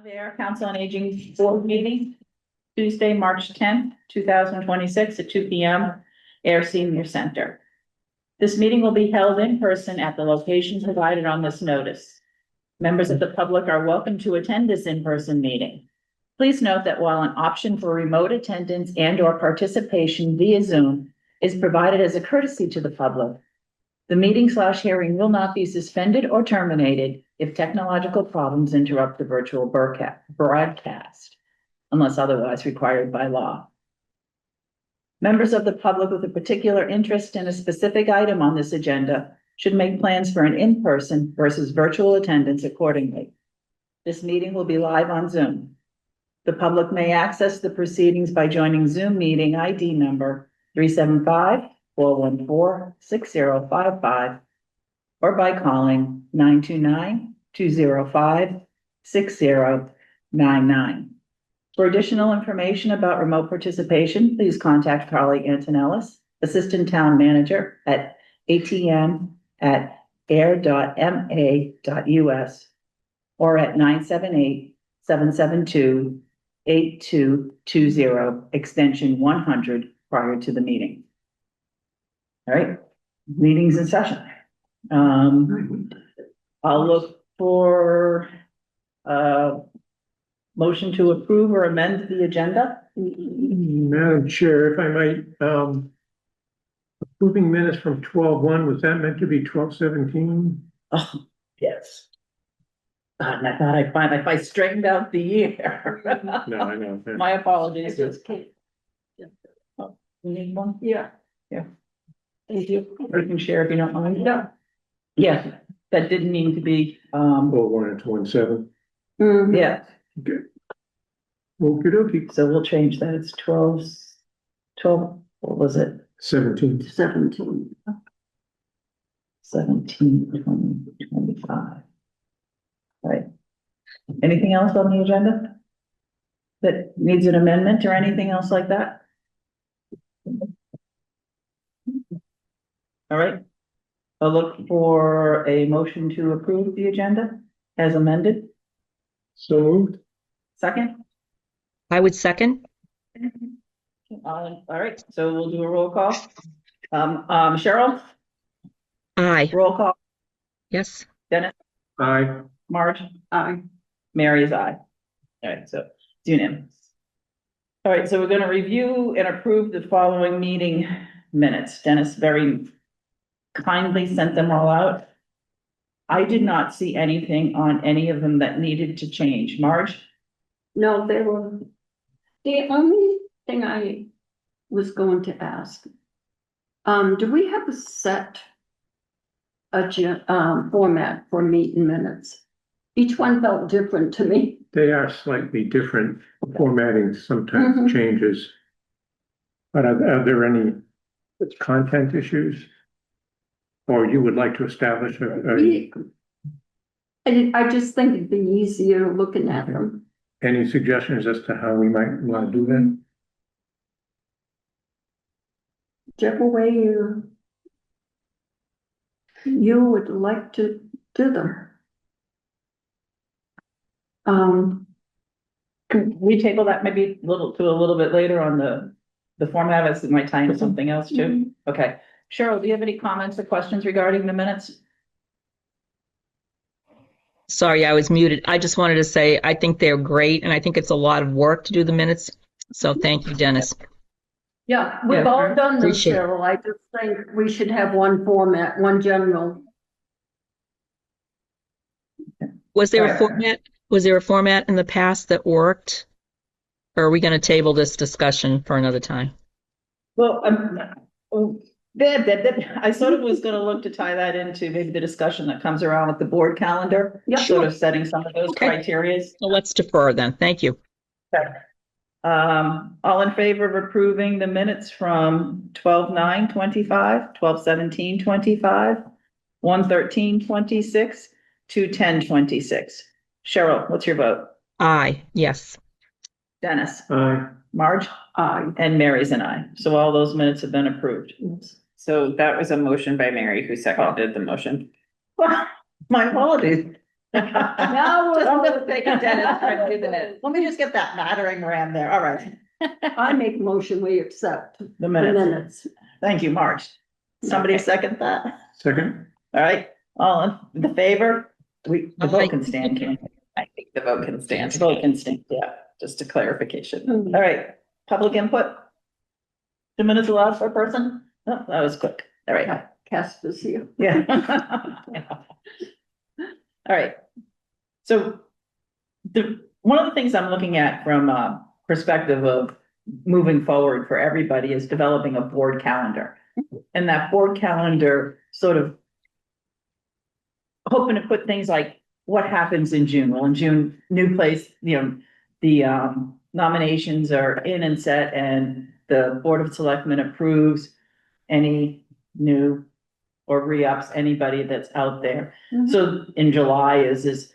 Ayer Council on Aging Board meeting, Tuesday, March 10th, 2026 at 2 p.m. Ayer Senior Center. This meeting will be held in person at the location provided on this notice. Members of the public are welcome to attend this in-person meeting. Please note that while an option for remote attendance and/or participation via Zoom is provided as a courtesy to the public, the meeting/hearing will not be suspended or terminated if technological problems interrupt the virtual broadcast, unless otherwise required by law. Members of the public with a particular interest in a specific item on this agenda should make plans for an in-person versus virtual attendance accordingly. This meeting will be live on Zoom. The public may access the proceedings by joining Zoom meeting ID number 375-414-6055 or by calling 929-205-6099. For additional information about remote participation, please contact Carly Antonellis, Assistant Town Manager at atm@ayer.ma.us or at 978-772-8220, extension 100 prior to the meeting. All right, meeting's in session. I'll look for motion to approve or amend the agenda. Madam Chair, if I might, approving minutes from 12/1, was that meant to be 12/17? Oh, yes. God, and I thought I'd find if I straightened out the year. No, I know. My apologies. Oh, you need one? Yeah. Yeah. Thank you. You can share if you don't mind. Yeah. Yeah, that didn't need to be, 12/1 and 12/7. yeah. Good. Okey-dokey. So we'll change that. It's 12, what was it? 17. 17. 17, 20, 25. Right. Anything else on the agenda that needs an amendment or anything else like that? All right. I'll look for a motion to approve the agenda as amended. So moved. Second? I would second. All right, so we'll do a roll call. Cheryl? Aye. Roll call. Yes. Dennis? Aye. Marge? Aye. Mary's aye. All right, so it's unanimous. All right, so we're gonna review and approve the following meeting minutes. Dennis very kindly sent them all out. I did not see anything on any of them that needed to change. Marge? No, they were, the only thing I was going to ask, do we have a set format for meeting minutes? Each one felt different to me. They are slightly different. Formatting sometimes changes. But are there any content issues? Or you would like to establish I just think it'd be easier looking at them. any suggestions as to how we might want to do that? Whichever way you would like to do them. Can we table that maybe a little bit later on the format as it might tie into something else too? Okay. Cheryl, do you have any comments or questions regarding the minutes? Sorry, I was muted. I just wanted to say, I think they're great, and I think it's a lot of work to do the minutes. So thank you, Dennis. Yeah, we've all done this, Appreciate it. Cheryl. I just think we should have one format, one general. Was there a format? Was there a format in the past that worked? Or are we going to table this discussion for another time? Well, I sort of was gonna look to tie that into maybe the discussion that comes around with the board calendar. Yeah. Sort of setting some of those Okay. criterias. So let's defer then. Thank you. Okay. All in favor of approving the minutes from 12/9/25, 12/17/25, 1/13/26, 2/10/26? Cheryl, what's your vote? Aye. Yes. Dennis? Aye. Marge? Aye. And Mary's an aye. So all those minutes have been approved. So that was a motion by Mary who seconded the motion. Well, my apologies. Now we're I'm going just taking attendance for 2 minutes. Let me just get that battering ram there. All right. I make motion, we accept The the minutes. minutes. Thank you, March. Somebody Okay. second that? Second, All right, all in the favor? The vote Aye. can stand, can I think the vote can stand. the vote can stand, yeah, just a clarification. Hmm. All right, public input? 2 minutes allowed per person? Oh, that was quick. All right, Cast this here. yeah. All right. So one of the things I'm looking at from a perspective of moving forward for everybody is developing a board calendar. And that board calendar sort of hoping to put things like what happens in June. Well, in June, new place, the nominations are in and set and the Board of Selectmen approves any new or re-ups anybody that's out there. So in July is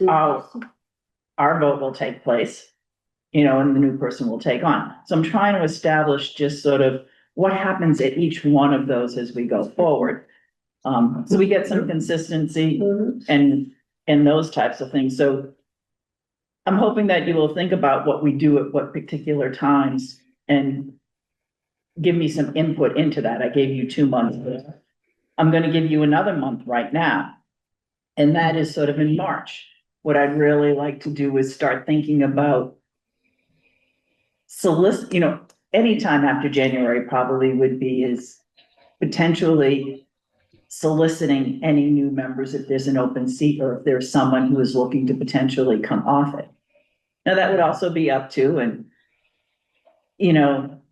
our vote will take place, and the new person will take on. So I'm trying to establish just sort of what happens at each one of those as we go forward. So we get some consistency and those types of things. So I'm hoping that you will think about what we do at what particular times and give me some input into that. I gave you 2 months. I'm gonna give you another month right now. And that is sort of in March. What I'd really like to do is start thinking about anytime after January probably would be is potentially soliciting any new members if there's an open seat or if there's someone who is looking to potentially come off it. Now, that would also be up to, and,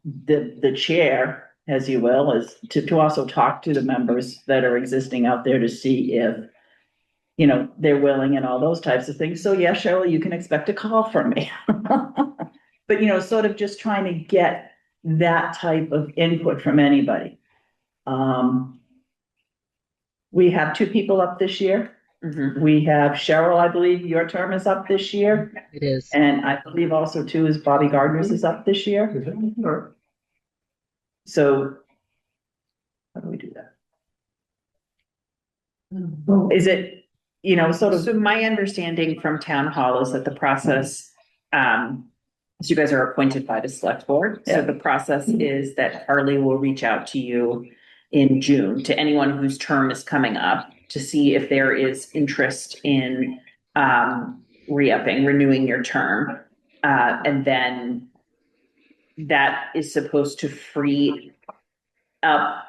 the chair, as you will, is to also talk to the members that are existing out there to see if, they're willing and all those types of things. So yeah, Cheryl, you can expect a call from me. But, sort of just trying to get that type of input from anybody. We have 2 people up this year. We have Cheryl, I believe your term is up this year. It is. And I believe also too is Bobby Gardner's is up this year. So how do we do that? Is it, sort of, So my understanding from town hall is that the process, so you guys are appointed by the select board. So Yeah. the process is that Harley will reach out to you in June, to anyone whose term is coming up, to see if there is interest in re-upping, renewing your term. And then that is supposed to free up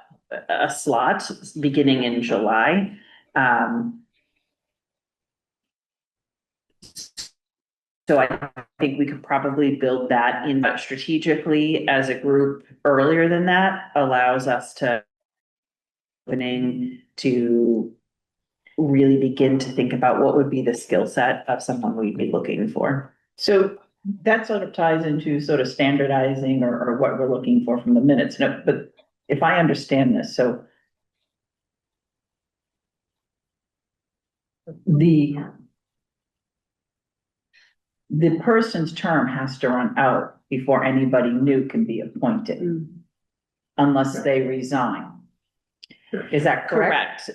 a slot beginning in July. So I think we could probably build that in strategically as a group earlier than that, allows us to opening to really begin to think about what would be the skill set of someone we'd be looking for. so that sort of ties into sort of standardizing or what we're looking for from the minutes. No, but if I understand this, so the person's term has to run out before anybody new can be appointed, unless they resign. Is that correct?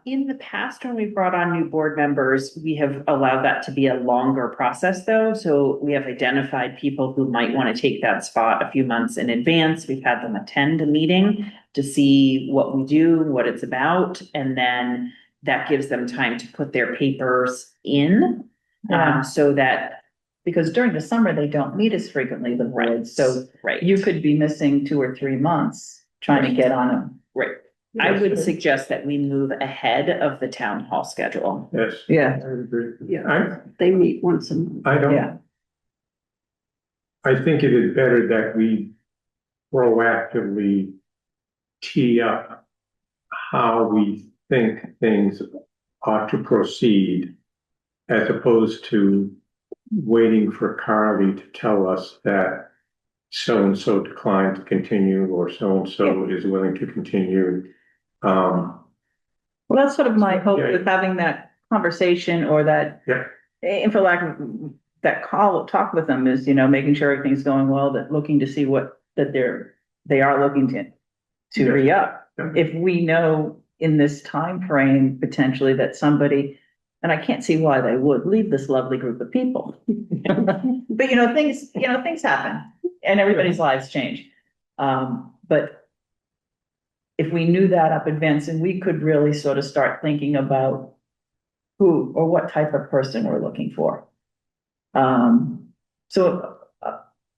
In the past, when we brought on new board members, we have allowed that to be a longer process though. So we have identified people who might want to take that spot a few months in advance. We've had them attend a meeting to see what we do, what it's about, and then that gives them time to put their papers in. Yeah. So that. Because during the summer, they don't meet as frequently, the boards, so Right. you could be missing 2 or 3 months trying to get on them. Right. I would suggest that we move ahead of the town hall schedule. Yes. Yeah. I agree. Yeah. They meet once a month. I don't, Yeah, I think it is better that we proactively tee up how we think things ought to proceed, as opposed to waiting for Carly to tell us that so-and-so declined to continue, or so-and-so is willing to continue. well, that's sort of my hope Yeah. with having that conversation or that. Yeah. And for lack of that talk with them is, making sure everything's going well, that looking to see they are looking to Yeah. re-up. Yeah. If we know, in this time frame potentially that somebody, and I can't see why they would leave this lovely group of people. But things happen and everybody's lives change. But if we knew that up advance, and we could really sort of start thinking about who or what type of person we're looking for. So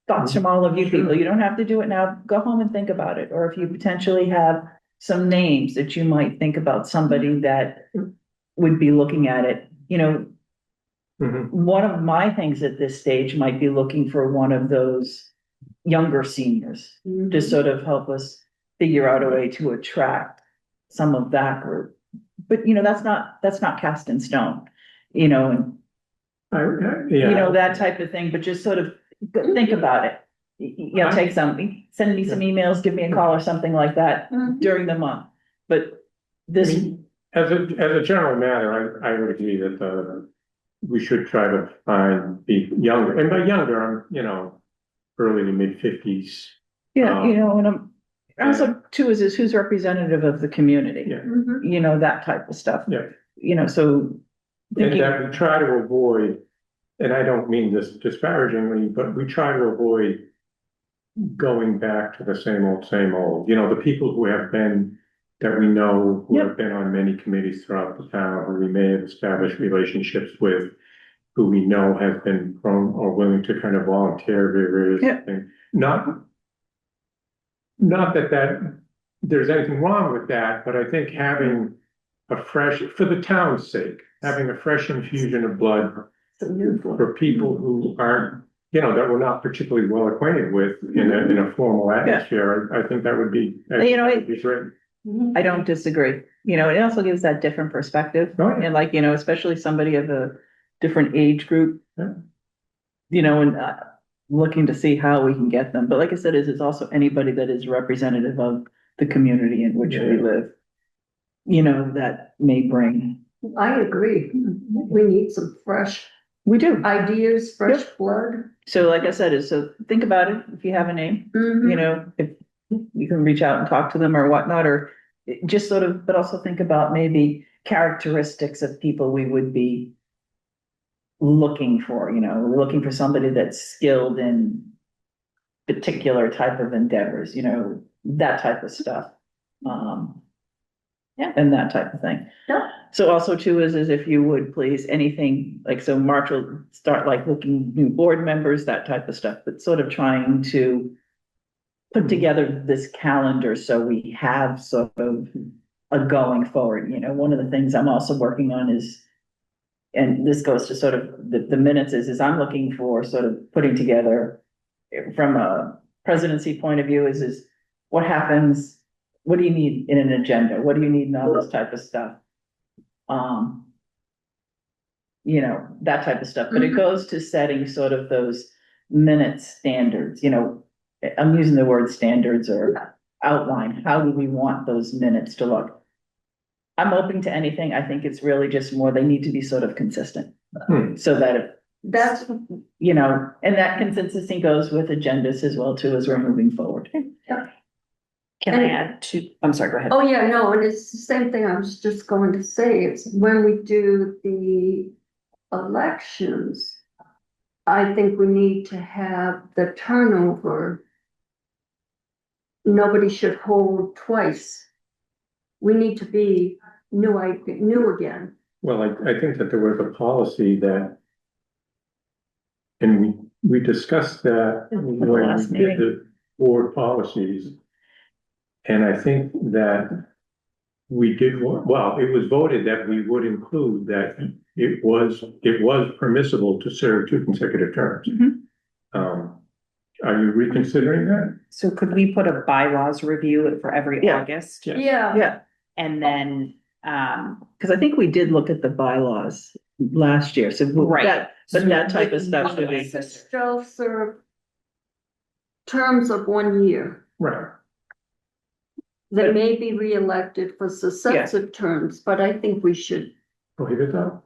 thoughts from all of you people. You don't have to do it now. Go home and think about it. Or if you potentially have some names that you might think about somebody that would be looking at it, one of my things at this stage might be looking for one of those younger seniors to sort of help us figure out a way to attract some of that group. But that's not cast in stone, and that type of thing, but just sort of think about it. Send me some emails, give me a call or something like that during the month. But this. As a general matter, I would agree that we should try to find the younger, and by younger, I'm, early to mid 50s. Yeah, and I'm also too is who's representative of the community. Yeah. That type of stuff. Yeah. So and that we try to avoid, and I don't mean this disparagingly, but we try to avoid going back to the same old, the people who have been, that we know, who have been on many committees throughout the town, who we may have established relationships with, who we know has been prone or willing to kind of volunteer various things. Not that there's anything wrong with that, but I think having a fresh, for the town's sake, having a fresh infusion of blood for people who aren't, that we're not particularly well acquainted with in a formal atmosphere, I think that would be, would be great. I don't disagree. It also gives that different perspective. Oh, yeah. And especially somebody of a different age group, and looking to see how we can get them. But like I said, it's also anybody that is representative of the community in which we live, that may bring. I agree. We need some fresh We do. ideas, fresh blood. So like I said, so think about it. If you have a name, if you can reach out and talk to them or whatnot, or just sort of, but also think about maybe characteristics of people we would be looking for, looking for somebody that's skilled in particular type of endeavors, that type of stuff. And that type of thing. Yeah. So also too is if you would please, anything so March will start looking new board members, that type of stuff, but sort of trying to put together this calendar so we have sort of a going forward. One of the things I'm also working on is, and this goes to sort of the minutes is I'm looking for sort of putting together from a presidency point of view is what happens, what do you need in an agenda? What do you need in all this type of stuff? That type of stuff, but it goes to setting sort of those minute standards, I'm using the word standards or outline. How do we want those minutes to look? I'm open to anything. I think it's really just more, they need to be sort of consistent. So that That's, and that consistency goes with agendas as well too, as we're moving forward. Can I add to, I'm sorry, go ahead. oh yeah, no, and it's the same thing I was just going to say. It's when we do the elections, I think we need to have the turnover. Nobody should hold twice. We need to be new again. Well, I think that there was a policy that, and we discussed that when we did the board policies. And I think that we did, well, it was voted that we would include that it was permissible to serve 2 consecutive terms. Are you reconsidering that? So could we put a bylaws review for every August? Yeah. And then, because I think we did look at the bylaws last year, so Right. that type of stuff should be. Shall serve terms of 1 year. Right. That may be reelected for successive terms, but I think we should. Prohibit that?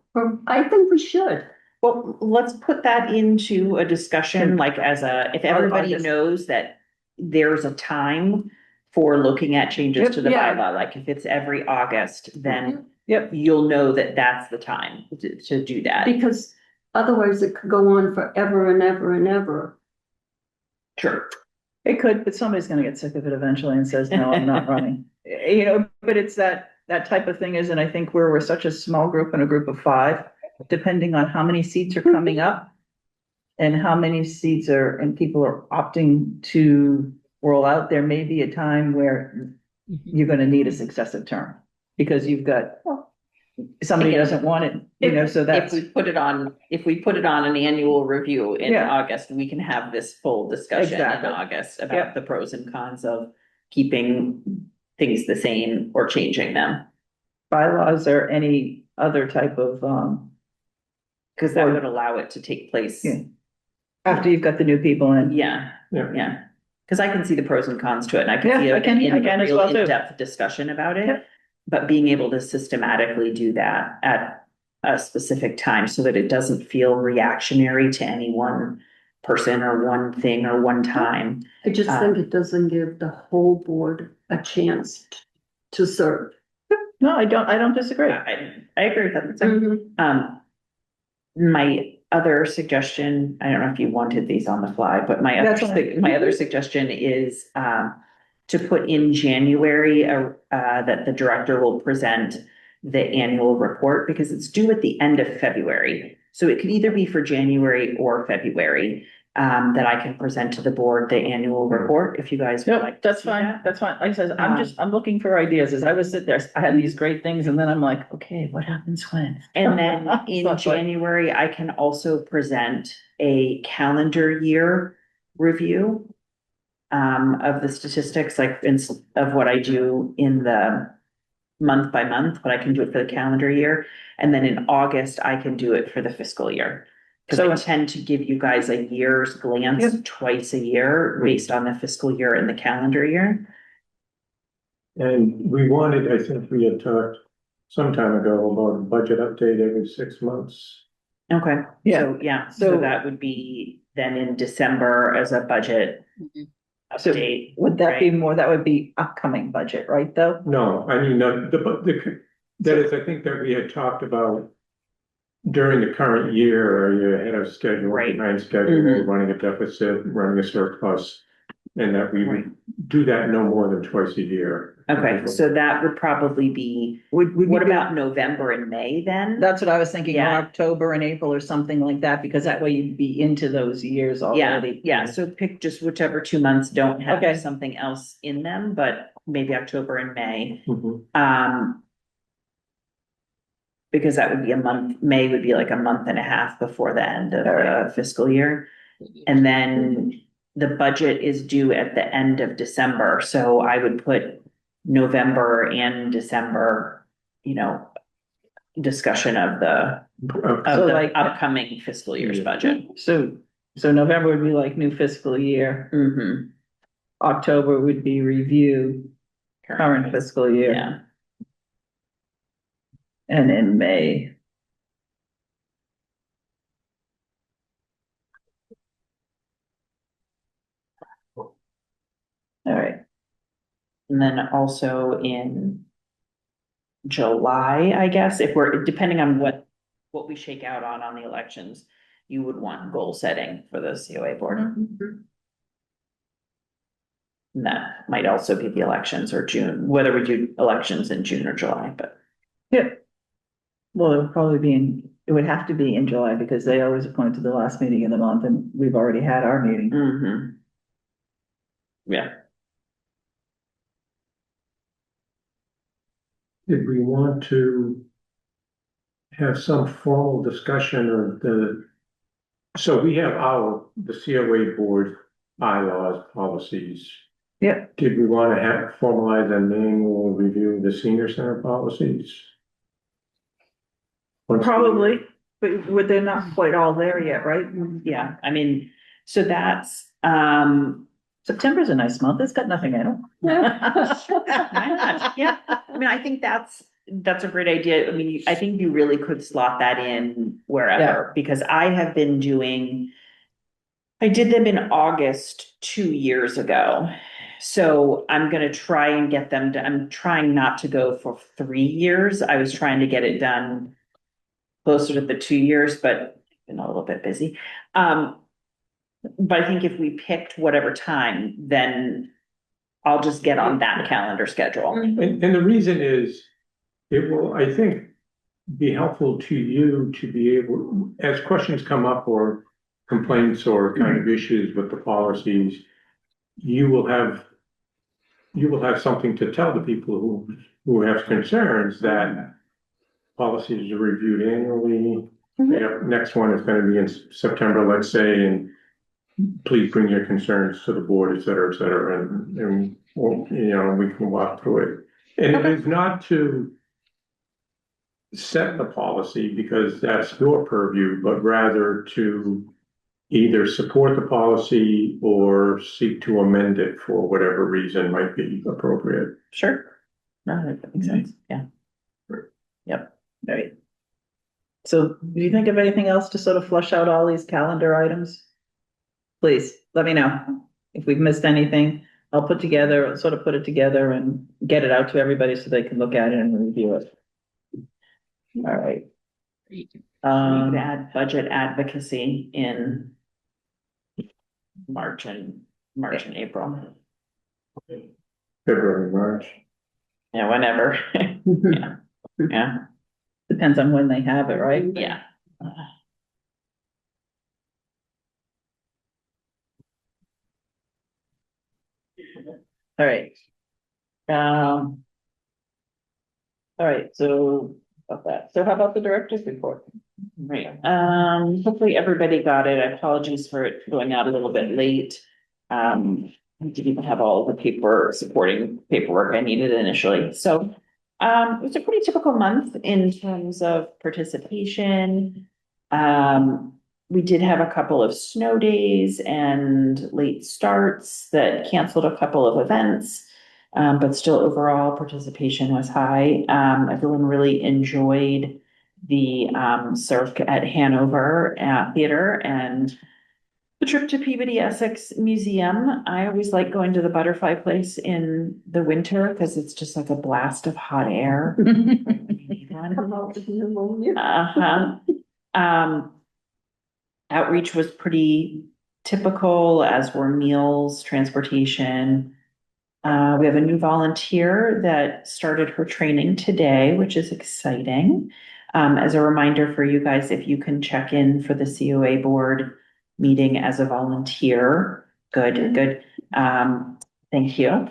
I think we should. well, let's put that into a discussion, if everybody knows that there's a time for looking at changes Yep, to the yeah. bylaw, like if it's every August, then Yep, you'll know that that's the time to do that. Because otherwise it could go on forever and ever and ever. Sure. it could, but somebody's gonna get sick of it eventually and says, no, I'm not running. You know, but it's that type of thing is, and I think we're such a small group and a group of five, depending on how many seats are coming up and how many seats are, and people are opting to roll out, there may be a time where you're gonna need a successive term. Because you've got, somebody Again, doesn't want it, you know, so If that's, we put it on an annual review in Yeah. August, we can have this full discussion in Exactly. August Yep. about the pros and cons of keeping things the same or changing them. bylaws or any other type of, Cause that Or- would allow it to take place. Yeah. after you've got the new people in. Yeah, Yeah. yeah. Cause I can see the pros and cons to it and I Yeah, can see I it can- in I can a as real well, too. in-depth discussion about Yep. it. But being able to systematically do that at a specific time so that it doesn't feel reactionary to any one person or one thing or one time. I just think it doesn't give the whole board a chance to serve. No, I don't disagree. I agree with that. My other suggestion, I don't know if you wanted these on the fly, but That's fine. my other suggestion is, to put in January, that the director will present the annual report because it's due at the end of February. So it could either be for January or February, that I can present to the board the annual report if you guys would No, like. to that's see fine, that. that's fine. Like I said, I'm looking for ideas. As I was sitting there, I had these great things and then I'm like, okay, what happens when? And then in So it's like- January, I can also present a calendar year review of the statistics, like of what I do in the month by month, but I can do it for the calendar year. And then in August, I can do it for the fiscal year. Cause I So- tend to give you guys a year's glance Yep. twice a year based on the fiscal year and the calendar year. And we wanted, I think we had talked some time ago about a budget update every 6 months. Okay. Yeah. So, yeah, So- so that would be then in December as a budget So update. would that be right? more, that would be upcoming budget, right, though? No, I mean, that is, I think that we had talked about during the current year, are you ahead of schedule, Right. behind schedule, Mhm. running a deficit, running a surplus? And that we Right. would do that no more than twice a year. Okay, so that would probably be, Would what about November and May then? That's what I was thinking, or Yeah. October and April or something like that, because that way you'd be into those years Yeah, already. yeah, so pick just whichever 2 months don't Okay. have something else in them, but maybe October and May. Mhm. Because that would be a month, May would be like a month and a half before the end of the fiscal year. And then the budget is due at the end of December, so I would put November and December, discussion of the Okay. like- upcoming fiscal year's Yeah. budget. So November would be like new fiscal year, Mm-hmm. October would be review, current fiscal year, Yeah, and in May. All right, and then also in July, I guess, if we're, depending on what we shake out on the elections, you would want goal setting for the COA board. Mhm. And that might also be the elections or June, whether we do elections in June or July, but. yeah. Well, it would probably be it would have to be in July because they always appoint to the last meeting of the month and we've already had our meeting. Mm-hmm. Yeah, Did we want to have some formal discussion of so we have the COA board bylaws, policies. Yeah, Did we want to formalize an annual review of the senior center policies? Once we- probably, but they're not quite all there yet, right? yeah, I mean, so that's, September's a nice month. It's got nothing in it. why not? Yeah, I mean, I think that's a great idea. I mean, I think you really could slot that in wherever, because I have been I did them in August 2 years ago. So I'm gonna try and get them to, I'm trying not to go for 3 years. I was trying to get it done closer to the 2 years, but been a little bit busy. But I think if we picked whatever time, then I'll just get on that calendar schedule. And the reason is, it will, I think, be helpful to you to be able, as questions come up or complaints or kind of issues with the policies, you will have something to tell the people who have concerns that policies are reviewed annually. Yeah, next one is gonna be in September, let's say, and please bring your concerns to the board, et cetera, and, well, you know, we can walk through it. And it is not to set the policy because that's your purview, but rather to either support the policy or seek to amend it for whatever reason might be appropriate. Sure. No, that makes sense, yeah. Yep. Right. So do you think of anything else to sort of flush out all these calendar items? Please, let me know if we've missed anything. I'll put it together and get it out to everybody so they can look at it and review it. All right. We could add budget advocacy in March and April. February, March. Yeah, whenever. Yeah, yeah, Depends on when they have it, right? yeah. All right. All right, so about that. So how about the director's report? Right, hopefully everybody got it. Apologies for it going out a little bit late. I didn't have all the supporting paperwork I needed initially, so. It was a pretty typical month in terms of participation. We did have a couple of snow days and late starts that canceled a couple of events. But still overall participation was high. Everyone really enjoyed the Cirque at Hanover Theater and the trip to Peabody Essex Museum. I always like going to the Butterfly Place in the winter because it's just like a blast of hot air. Come out with pneumonia. Outreach was pretty typical, as were meals, transportation. We have a new volunteer that started her training today, which is exciting. As a reminder for you guys, if you can check in for the COA board meeting as a volunteer, good. Thank you.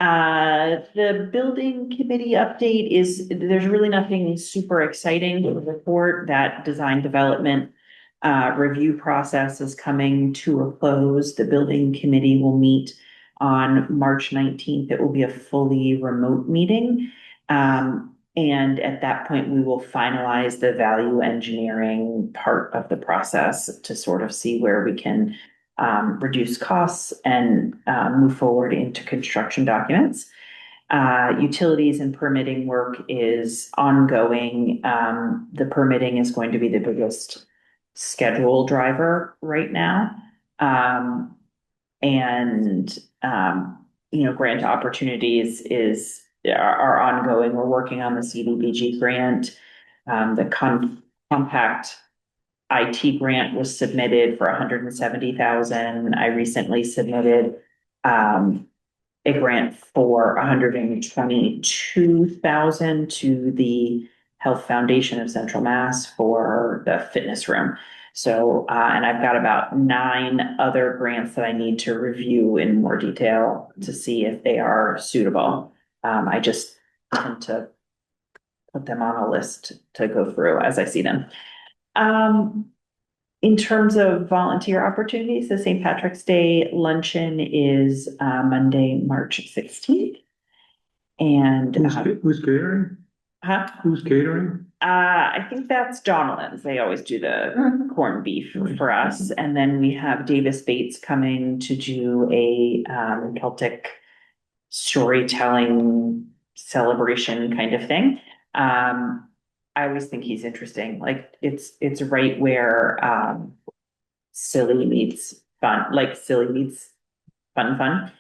The building committee update is, there's really nothing super exciting to report. That design development review process is coming to a close. The building committee will meet on March 19th. It will be a fully remote meeting. And at that point, we will finalize the value engineering part of the process to sort of see where we can reduce costs and move forward into construction documents. Utilities and permitting work is ongoing. The permitting is going to be the biggest schedule driver right now. Grant opportunities are ongoing. We're working on the CDBG grant. The compact IT grant was submitted for $170,000. I recently submitted a grant for $122,000 to the Health Foundation of Central Mass for the fitness room. So, and I've got about 9 other grants that I need to review in more detail to see if they are suitable. I just tend to put them on a list to go through as I see them. In terms of volunteer opportunities, the St. Patrick's Day luncheon is Monday, March 16th. And Who's catering? Who's catering? I think that's Donalds. They always do the corned beef for us. And then we have Davis Bates coming to do a Celtic storytelling celebration kind of thing. I always think he's interesting. Like it's right where silly meets fun, like silly meets fun.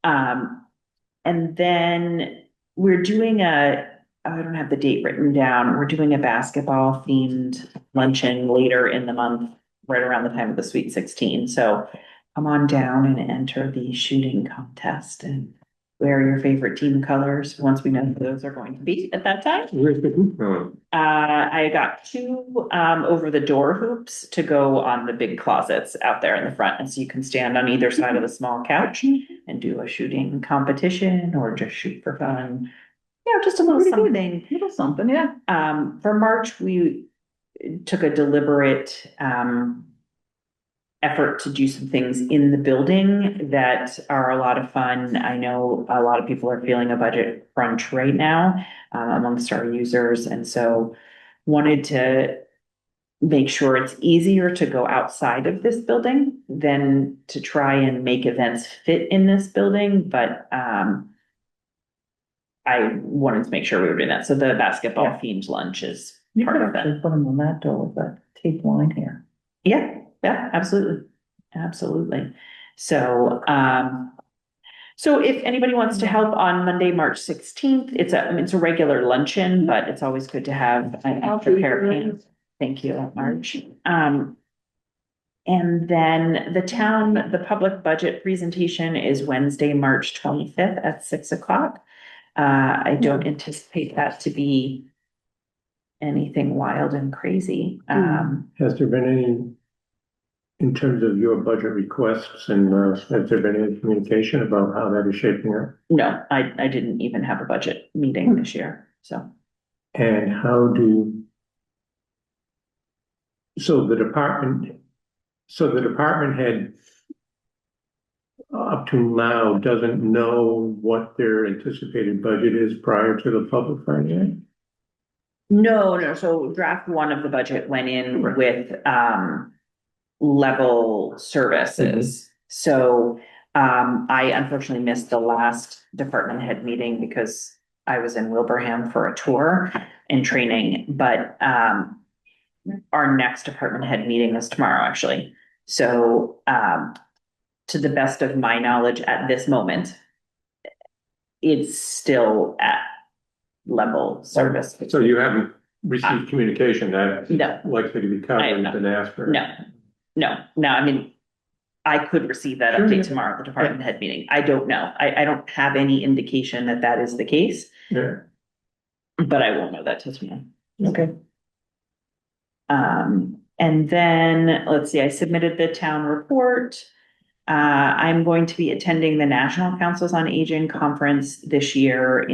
And then we're doing I don't have the date written down. We're doing a basketball themed luncheon later in the month, right around the time of the Sweet 16. So come on down and enter the shooting contest and wear your favorite team colors once we know who those are going to be at that time. Where's the hoop going? I got two over the door hoops to go on the big closets out there in the front. And so you can stand on either side of the small couch and do a shooting competition or just shoot for fun. Yeah, just a little Pretty good. something. Little something, yeah. For March, we took a deliberate effort to do some things in the building that are a lot of fun. I know a lot of people are feeling a budget crunch right now amongst our users, and so wanted to make sure it's easier to go outside of this building than to try and make events fit in this building, but I wanted to make sure we were doing that. So the basketball themed lunch is You part could of that. actually put them on that door with a tape line here. Yeah, absolutely. Absolutely. So, so if anybody wants to help on Monday, March 16th, it's a regular luncheon, but it's always good to have an extra pair of hands. Thank you, March. And then the public budget presentation is Wednesday, March 25th at 6:00. I don't anticipate that to be anything wild and crazy. Has there been any, in terms of your budget requests, and has there been any communication about how that is shaping up? No, I didn't even have a budget meeting this year, so. And so the department head up to now doesn't know what their anticipated budget is prior to the public finance? No, so draft one of the budget went in with, level services. So, I unfortunately missed the last department head meeting because I was in Wilbraham for a tour and training, but, our next department head meeting is tomorrow, actually. So, to the best of my knowledge at this moment, it's still at level service. So you haven't received communication that No. likely to be I covered have and not. been asked for? No, I mean, I could receive that Sure, yeah. update tomorrow at the department head meeting. I don't know. I don't have any indication that that is the case, Yeah, but I won't know that till tomorrow. okay. And then, let's see, I submitted the town report. I'm going to be attending the National Councils on Aging Conference this year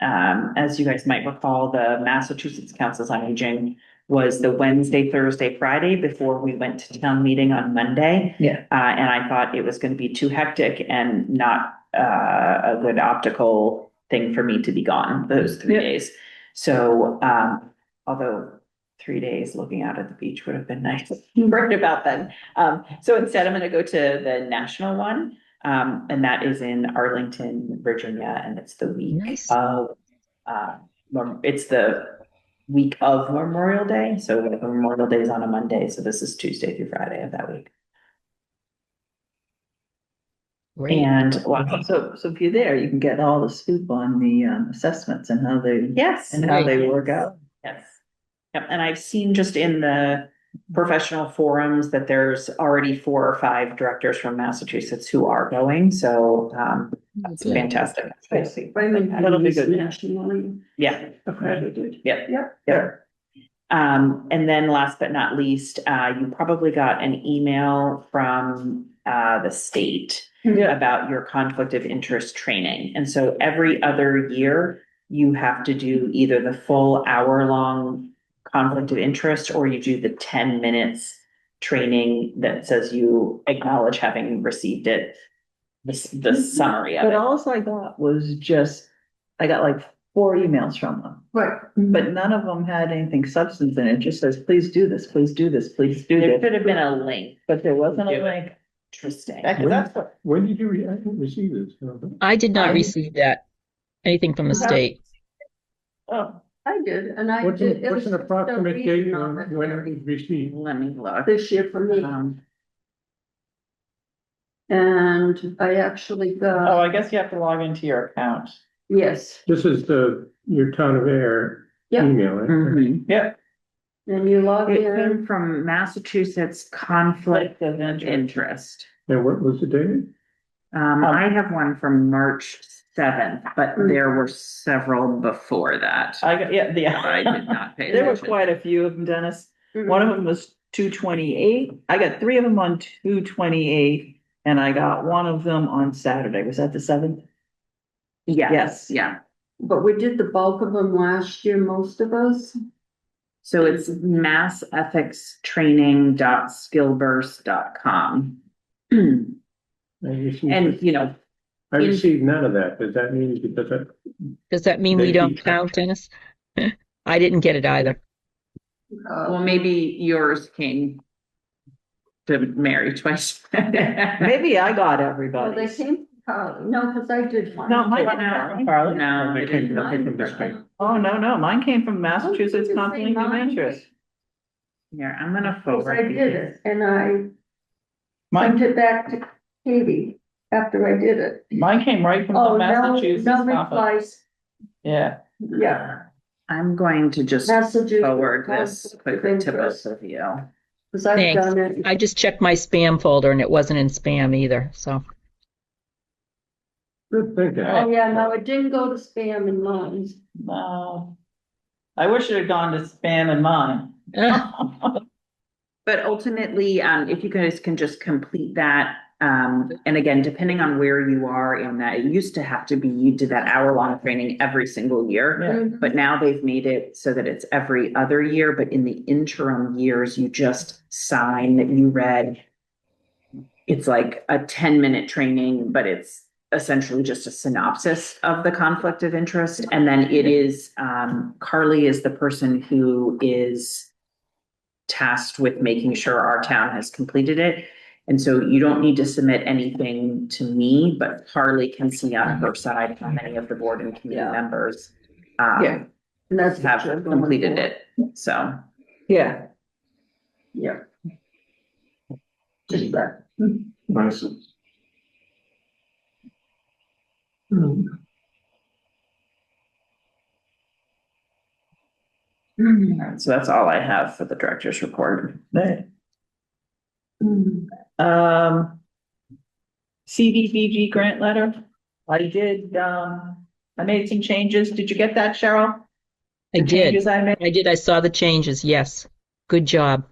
as you guys might recall, the Massachusetts Councils on Aging was the Wednesday, Thursday, Friday before we went to town meeting on Monday. Yeah. And I thought it was going to be too hectic and not a good optical thing for me to be gone those 3 days. So, although 3 days looking out at the beach would have been nice right about then. So instead I'm going to go to the national one. And that is in Arlington, Virginia, and it's the week Nice. of, it's the week of Memorial Day. So Memorial Day is on a Monday. So this is Tuesday through Friday of that week. Great. And So if you're there, you can get all the scoop on the assessments and how they yes, work out. Yes. Yep, and I've seen just in the professional forums that there's already 4 or 5 directors from Massachusetts who are going, so that's Good. fantastic. That'll be good. Nationally Yeah, accredited. yep. And then last but not least, you probably got an email from the state about your conflict of interest training. And so every other year, you have to do either the full hour-long conflict of interest, or you do the 10 minutes training that says you acknowledge having received it, the summary of But it. all I got was I got like 4 emails from them, Right. but none of them had anything substance in it. It just says, please do this, please do this, please do There this. could have been a link. But there wasn't a Do it. link. Interesting. That's what. When did you receive this? I did not receive anything from the state. Oh, I did, and I What's did. it was an just a approximate date reading of it when it was received? Let me look. This year for me. And I actually Oh, got, I guess you have to log into your account. yes, This is your town of Ayer yeah, email, right? Mhm. Yep. and you log It came in. from Massachusetts Conflict of Interest. And what was the date? I have one from March 7th, but there were several before that. I got, yeah, I did not pay There were attention. quite a few of them, Dennis. Mhm. One of them was 2/28. I got three of them on 2/28, and I got one of them on Saturday. Was that the 7th? Yeah, Yes. yeah. But we did the bulk of them last year, most of us. So it's massethicstraining.skillburst.com. And, you know, I received none of that. Does that mean because I, Does that mean we They don't keep- count, Dennis? I didn't get it either. well, maybe yours came to Mary twice. Maybe I got Well, they everybody's. came from Carly. No, because I did one. No, mine No, came from Carly. No, They it came didn't. directly from this thing. Oh, no, mine came from Massachusetts Oh, Conflict of mine? Interest. Here, I'm gonna Because forward. I did it, and I sent Mine, it back to Katie after I did it. mine came right from Oh, the no, Massachusetts no Conflict. replies. Yeah, Yeah, I'm going to just Massachusetts. forward this quickly to both of you. Because I've Thanks. done it. I just checked my spam folder and it wasn't in spam either, so. Good thinking. Oh, yeah, no, it didn't go to spam in mine. no. I wish it had gone to spam in mine. But ultimately, if you guys can just complete that, and again, depending on where you are in that, it used to have to be, you did that hour-long training every single year. Yeah. But now they've made it so that it's every other year, but in the interim years, you just sign that you read. It's like a 10-minute training, but it's essentially just a synopsis of the conflict of interest. And then it is, Carly is the person who is tasked with making sure our town has completed it. And so you don't need to submit anything to me, but Carly can see on her side how many of the board and committee Yeah. members Yeah. And that's. have completed it. So, Yeah. Yeah. Just that. Nice. Hmm. so that's all I have for the director's report. Right. Mm. CDBG grant letter. I did, I made some changes. Did you get that, Cheryl? I The did. changes I made? I did. I saw the changes. Yes. Good job.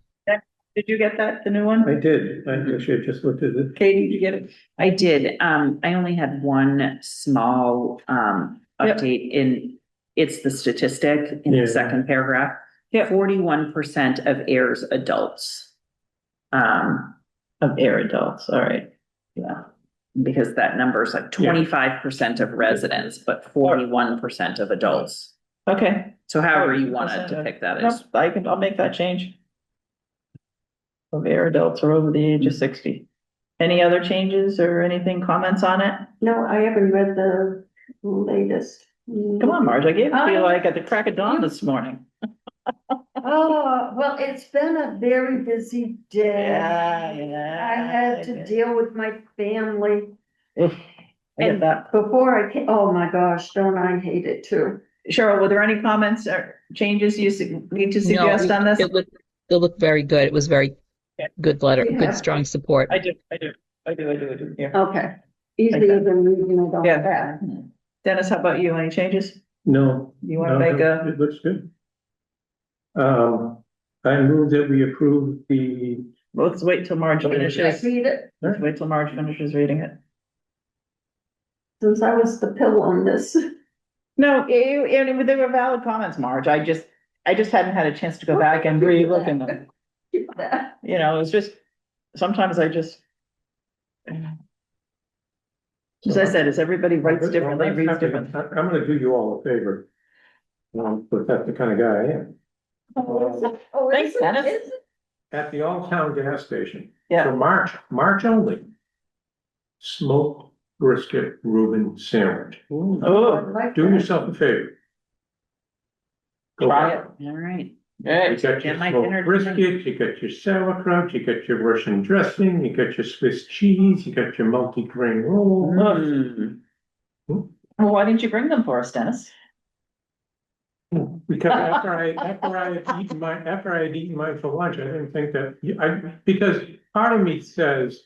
Did you get that, the new one? I did. I actually just looked at it. Katie, did you get it? I did. I only had one small Yep. update in, it's the statistic in Yeah. the second paragraph. Yep. 41% of heirs adults. Of Ayer adults, all right. Yeah. Because that number is like 25% of residents, but 41% of adults. Okay. So however you wanted to pick that Nope, is. I'll make that change. Of Ayer adults are over the age of 60. Any other changes or anything, comments on it? No, I haven't read the latest. Come on, Marge, I gave it to you like at the crack of dawn this morning. Oh, well, it's been a very busy day. Yeah. I had to deal with my family. I get that. Before I came, oh my gosh, don't I hate it too. Cheryl, were there any comments or changes you need to suggest on this? It looked very good. It was very Yeah. good letter, Yeah. good, strong support. I do, yeah. Okay, easier than reading it on Yeah. that. Dennis, how about you? Any changes? No. You wanna no, make a- It looks good. I move that we approve the, Well, let's wait till Marge Should I finishes. read it? Let's wait till Marge finishes reading it. Since I was the pill on this. No, they were valid comments, Marge. I just hadn't had a chance to go back and re-look in them. That. You know, it's just, sometimes I just. As I said, as everybody writes differently, reads differently. I'm gonna do you all a favor. But that's the kind of guy I am. Oh, Thanks, is it? Dennis. Is it? At the All-Town Gas Station. Yeah. For March only. Smoked brisket Reuben sandwich. Oh, I like Do that. yourself a favor. Go try back. it. All right. You Right. got your Get my dinner smoked tonight. brisket, you got your sauerkraut, you got your Russian dressing, you got your Swiss cheese, you got your multi-grain roll. Mm. Well, why didn't you bring them for us, Dennis? Because after I had eaten mine for lunch, I didn't think that, because part of me says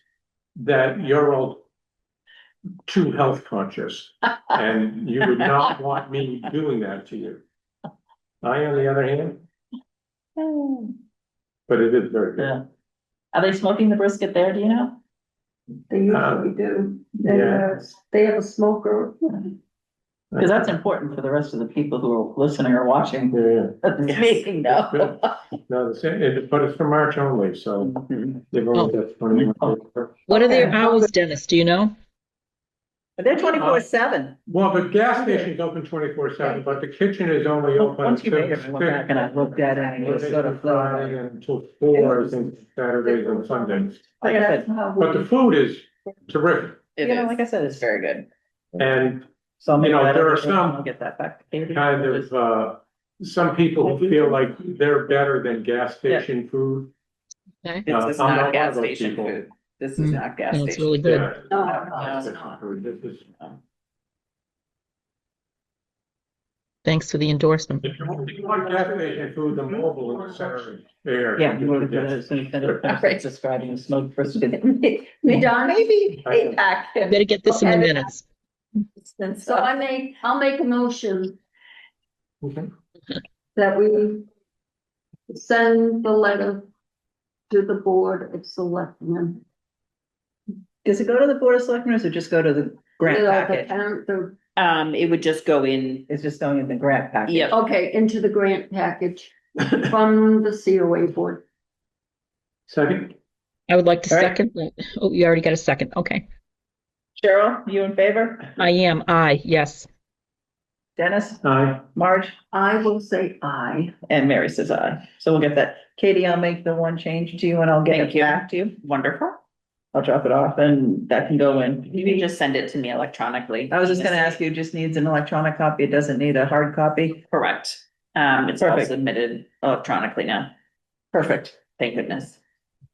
that you're all too health conscious, and you would not want me doing that to you. I, on the other hand, but it is very good. Yeah. Are they smoking the brisket there, do you know? They usually do. yeah. They have a smoker. Because that's important for the rest of the people who are listening or watching Yeah, this Yes. meeting, That's no. good. No, but it's for March only, so Mhm. they've only got 21 days. What are their Okay. hours, Dennis? Do you know? They're 24/7. Well, the gas station's open 24/7, but the kitchen is only open Once you until made it, I went back and I looked at it and it was Monday sort through of Friday until 4, I think, Saturdays and Sundays. Like I said, That's how But the we- food is terrific, It you know, is. like I said, it's very good. and So maybe You know, I there don't are know if some I'll get that back to Katie. kind of, some people who feel like they're better than gas station food. Okay. This is I'm not one not of gas those station people. food. This is Mm. not gas No, it's station. really good. Yeah. No, Gas it's station food. This is- Thanks for the endorsement. If you want gas station food, the mobile in the center there. Yeah, you would have been, Yes. instead of describing the smoked brisket. Don, Maybe I know. back. Better get this in the minutes. so I'll make a motion Okay. that we send the letter to the Board of Selectmen. Does it go to the Board of Selectmen or does it just go to the grant You know, packet? It would just go in, It's just going in the grant packet. Yep. Okay, into the grant package from the COA board. Second, I would like to All right. second that. Oh, you already got a second. Okay. Cheryl, you in favor? I am. Aye. Yes. Dennis, aye. Marge, I will say aye. and Mary says aye. So we'll get that. Katie, I'll make the one change to you and I'll get Thank it you. back to you. wonderful. I'll drop it off and that can go in. You can just send it to me electronically. I was just gonna ask you, it just needs an electronic copy. It doesn't need a hard copy. Correct. It's all Perfect. submitted electronically now. Perfect. Thank goodness.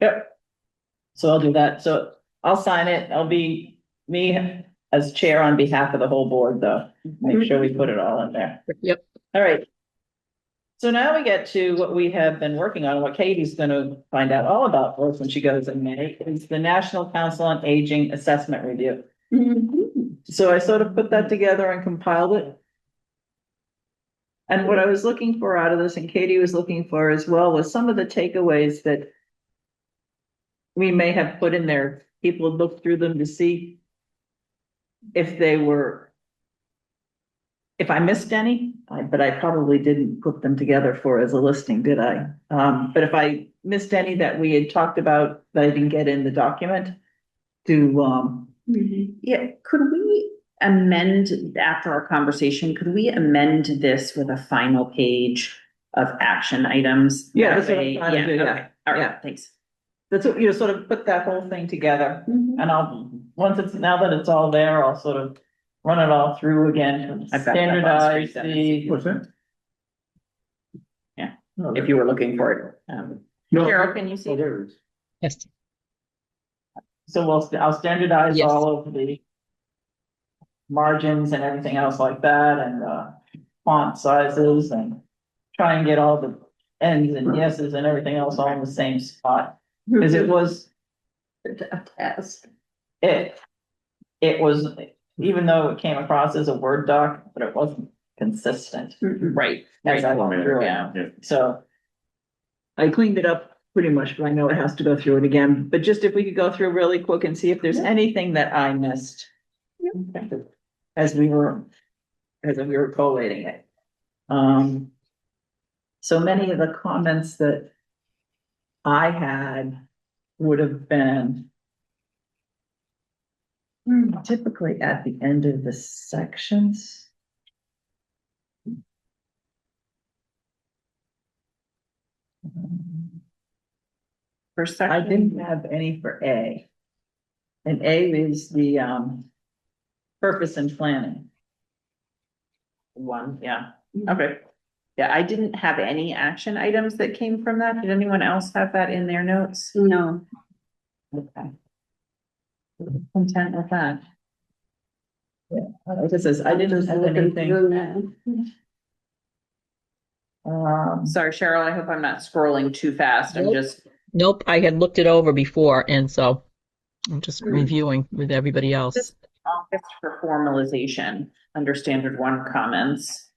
Yep. So I'll do that. So I'll sign it. I'll be me as chair on behalf of the whole board, though. Make sure we put it all in there. Yep. All right. So now we get to what we have been working on, what Katie's gonna find out all about for us when she goes in May, is the National Council on Aging Assessment Review. Mhm. So I sort of put that together and compiled it. And what I was looking for out of this, and Katie was looking for as well, was some of the takeaways that we may have put in there. People had looked through them to see if they were, if I missed any, but I probably didn't put them together for as a listing, did I? But if I missed any that we had talked about that I didn't get in the document, Yeah, could we amend, after our conversation, could we amend this with a final page of action items? Yeah, That that's what I'm way- trying to do, yeah. okay. All Yeah. right, thanks. that's what, you sort of put that whole thing together. Mhm. And I'll, once it's, now that it's all there, I'll sort of run it all through again, I've got it up on screen, standardize Dennis. What's that? Yeah. No, If you were looking for it. No. Cheryl, can you see? Oh, there it is. Yes. so I'll standardize Yes. all of the margins and everything else like that, and, font sizes, and try and get all the N's and yeses and everything else all in the same spot. Cause it was, A test. it was, even though it came across as a Word doc, but it wasn't consistent. Right. As I went through it. So I cleaned it up pretty much, but I know it has to go through it again. But just if we could go through really quick and see if there's anything that I missed. As we were collating it. So many of the comments that I had would have been typically at the end of the sections. First I section. didn't have any for A. And A is the purpose and planning. One, yeah. Okay. Yeah, I didn't have any action items that came from that. Did anyone else have that in their notes? No, Okay. Content with that. This is, I didn't just have looking anything, through now. Sorry, Cheryl, I hope I'm not scrolling too fast. I'm Nope. just, Nope, I had looked it over before, and so I'm just reviewing with everybody else. this office for formalization under standard one comments.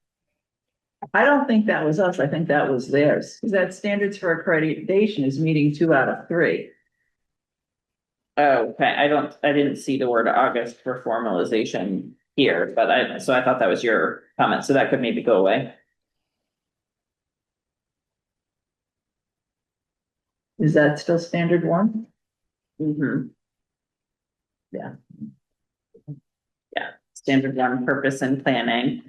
I don't think that was us, I think that was theirs, because that standards for accreditation is meeting 2 out of 3. Oh, okay, I didn't see the word August for formalization here, but so I thought that was your comment, so that could maybe go away. Is that still standard 1? Mm-hmm. Yeah. Yeah, standard one, purpose and planning.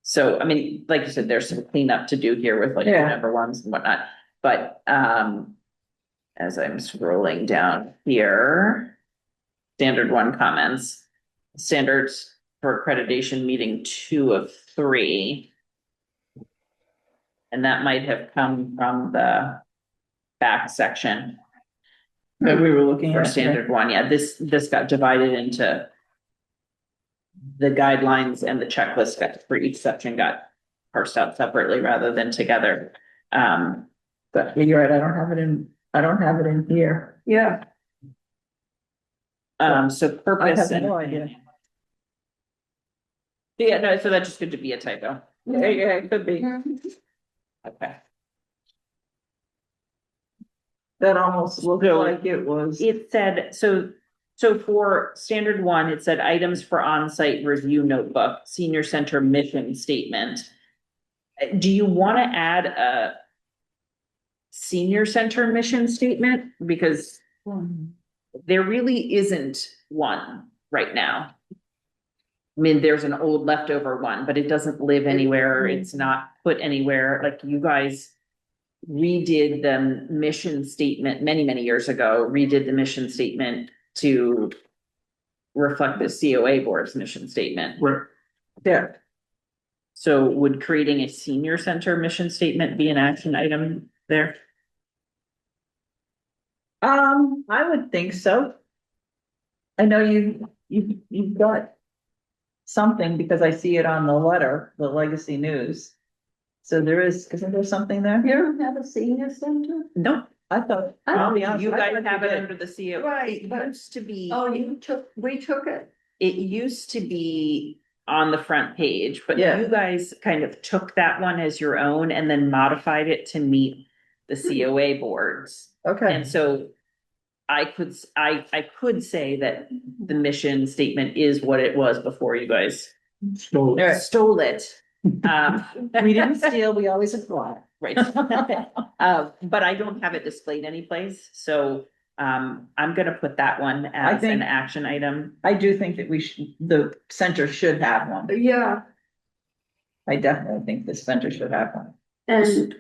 So, I mean, like you said, there's some cleanup to do here with like the Yeah. number ones and whatnot, but, as I'm scrolling down here, standard one comments, standards for accreditation meeting 2 of 3. And that might have come from the back section That we were looking for at. standard one. Yeah, this got divided into the guidelines, and the checklist got for each section got parsed out separately rather than together. But you're right, I don't have it in here. Yeah, So I purpose have and. no idea. Yeah, no, so that just could be a typo. Yeah, it could be. Okay. That almost looked So- like it was. It said, so for standard one, it said items for on-site review notebook, senior center mission statement. Do you want to add a senior center mission statement? Because there really isn't one right now. I mean, there's an old leftover one, but it doesn't live anywhere. It's not put anywhere. Like you guys redid the mission statement many, many years ago, redid the mission statement to reflect the COA board's mission statement. Right. Yeah, So would creating a senior center mission statement be an action item there? I would think so. I know you've got something because I see it on the letter, the Legacy News. So isn't there something there? you don't have a senior center? No, I thought. I'll be honest, you I guys thought have you it did. under the COA. Right, It but- used to be. Oh, we took it? It used to be on the front page, but Yeah. you guys kind of took that one as your own and then modified it to meet the COA boards. Okay, And so I could say that the mission statement is what it was before you guys So, Right. stole it. we didn't steal, we always apply. Right. But I don't have it displayed anyplace, so I'm gonna put that one as think- an action item. I do think that the center should have one. Yeah, I definitely think the center should have one. and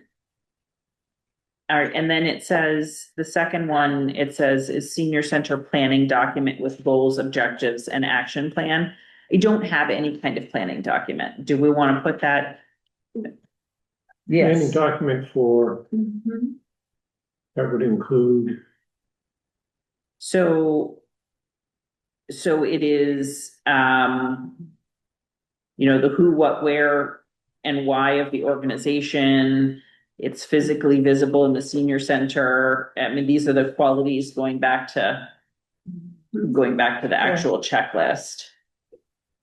All right, and then it says, the second one, it says is senior center planning document with goals, objectives, and action plan. I don't have any kind of planning document. Do we want to put that? planning Yes, document for, mhm. that would include, So it is, the who, what, where, and why of the organization. It's physically visible in the senior center. I mean, these are the qualities going back to the actual checklist.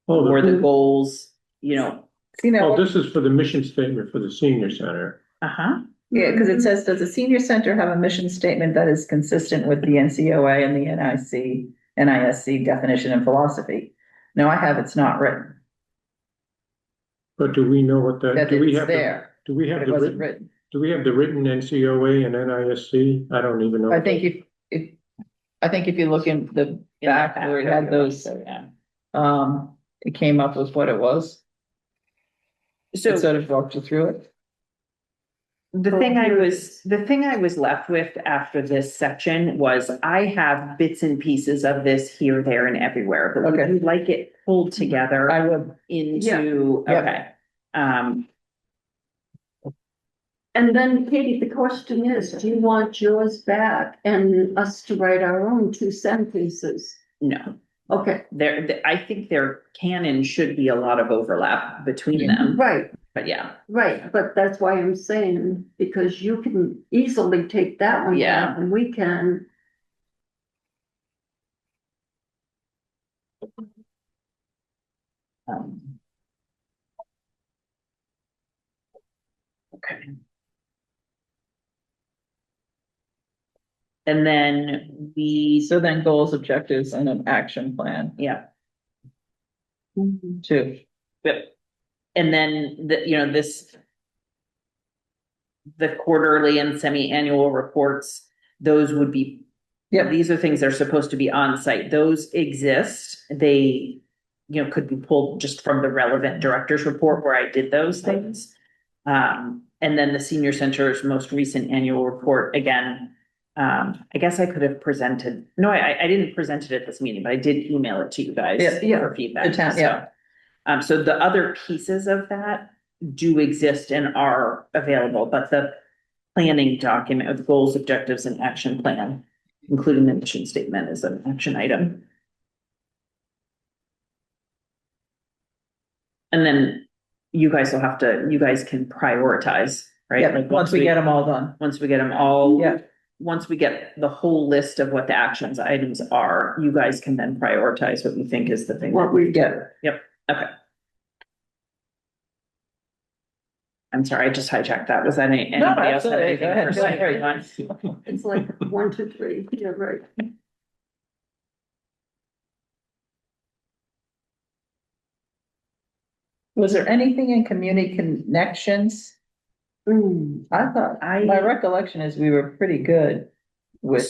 oh, Or the the, goals, oh, this is for the mission statement for the senior center. uh-huh. yeah, because it says, does the senior center have a mission statement that is consistent with the NCOA and the NISC definition and philosophy? No, I have, it's not written, But do we know what that, that do we it's have, there, do we but have it the wasn't written, written. do we have the written NCOA and NISC? I don't even know. I think if you look in the back where it had those, Yeah. it came up with what it was. It So sort of walked you through it. the thing I was left with after this section was I have bits and pieces of this here, there, and everywhere, but would Okay. you like it pulled together I would, into, Yeah. okay. And then Katie, the question is, do you want yours back and us to write our own 2 sentences? No, Okay, I think there can and should be a lot of overlap between them, right, but yeah. right, but that's why I'm saying, because you can easily take that one Yeah. back and we can. um, Okay. And then So then goals, objectives, and an action plan yeah, too. yep. And then the quarterly and semi-annual reports, those would be. Yep. These are things that are supposed to be on site. Those exist. They, could be pulled just from the relevant director's report where I did those things. And then the senior center's most recent annual report, again, I guess I could have presented, no, I didn't present it at this meeting, but I did email it to you guys Yeah. for feedback. The town, yeah. So the other pieces of that do exist and are available, but the planning document of goals, objectives, and action plan, including the mission statement, is an action item. And then you guys can prioritize, right? Yeah, Like once we get them all done. once we get them all. Yeah. Once we get the whole list of what the actions items are, you guys can then prioritize what you think is the thing. What we get. Yep, okay. I'm sorry, I just hijacked that. Was that anybody else have absolutely. anything Go ahead, for go ahead. everyone? It's like 1, 2, 3, yeah, right. Was there anything in community connections? I thought, my recollection is we were pretty good with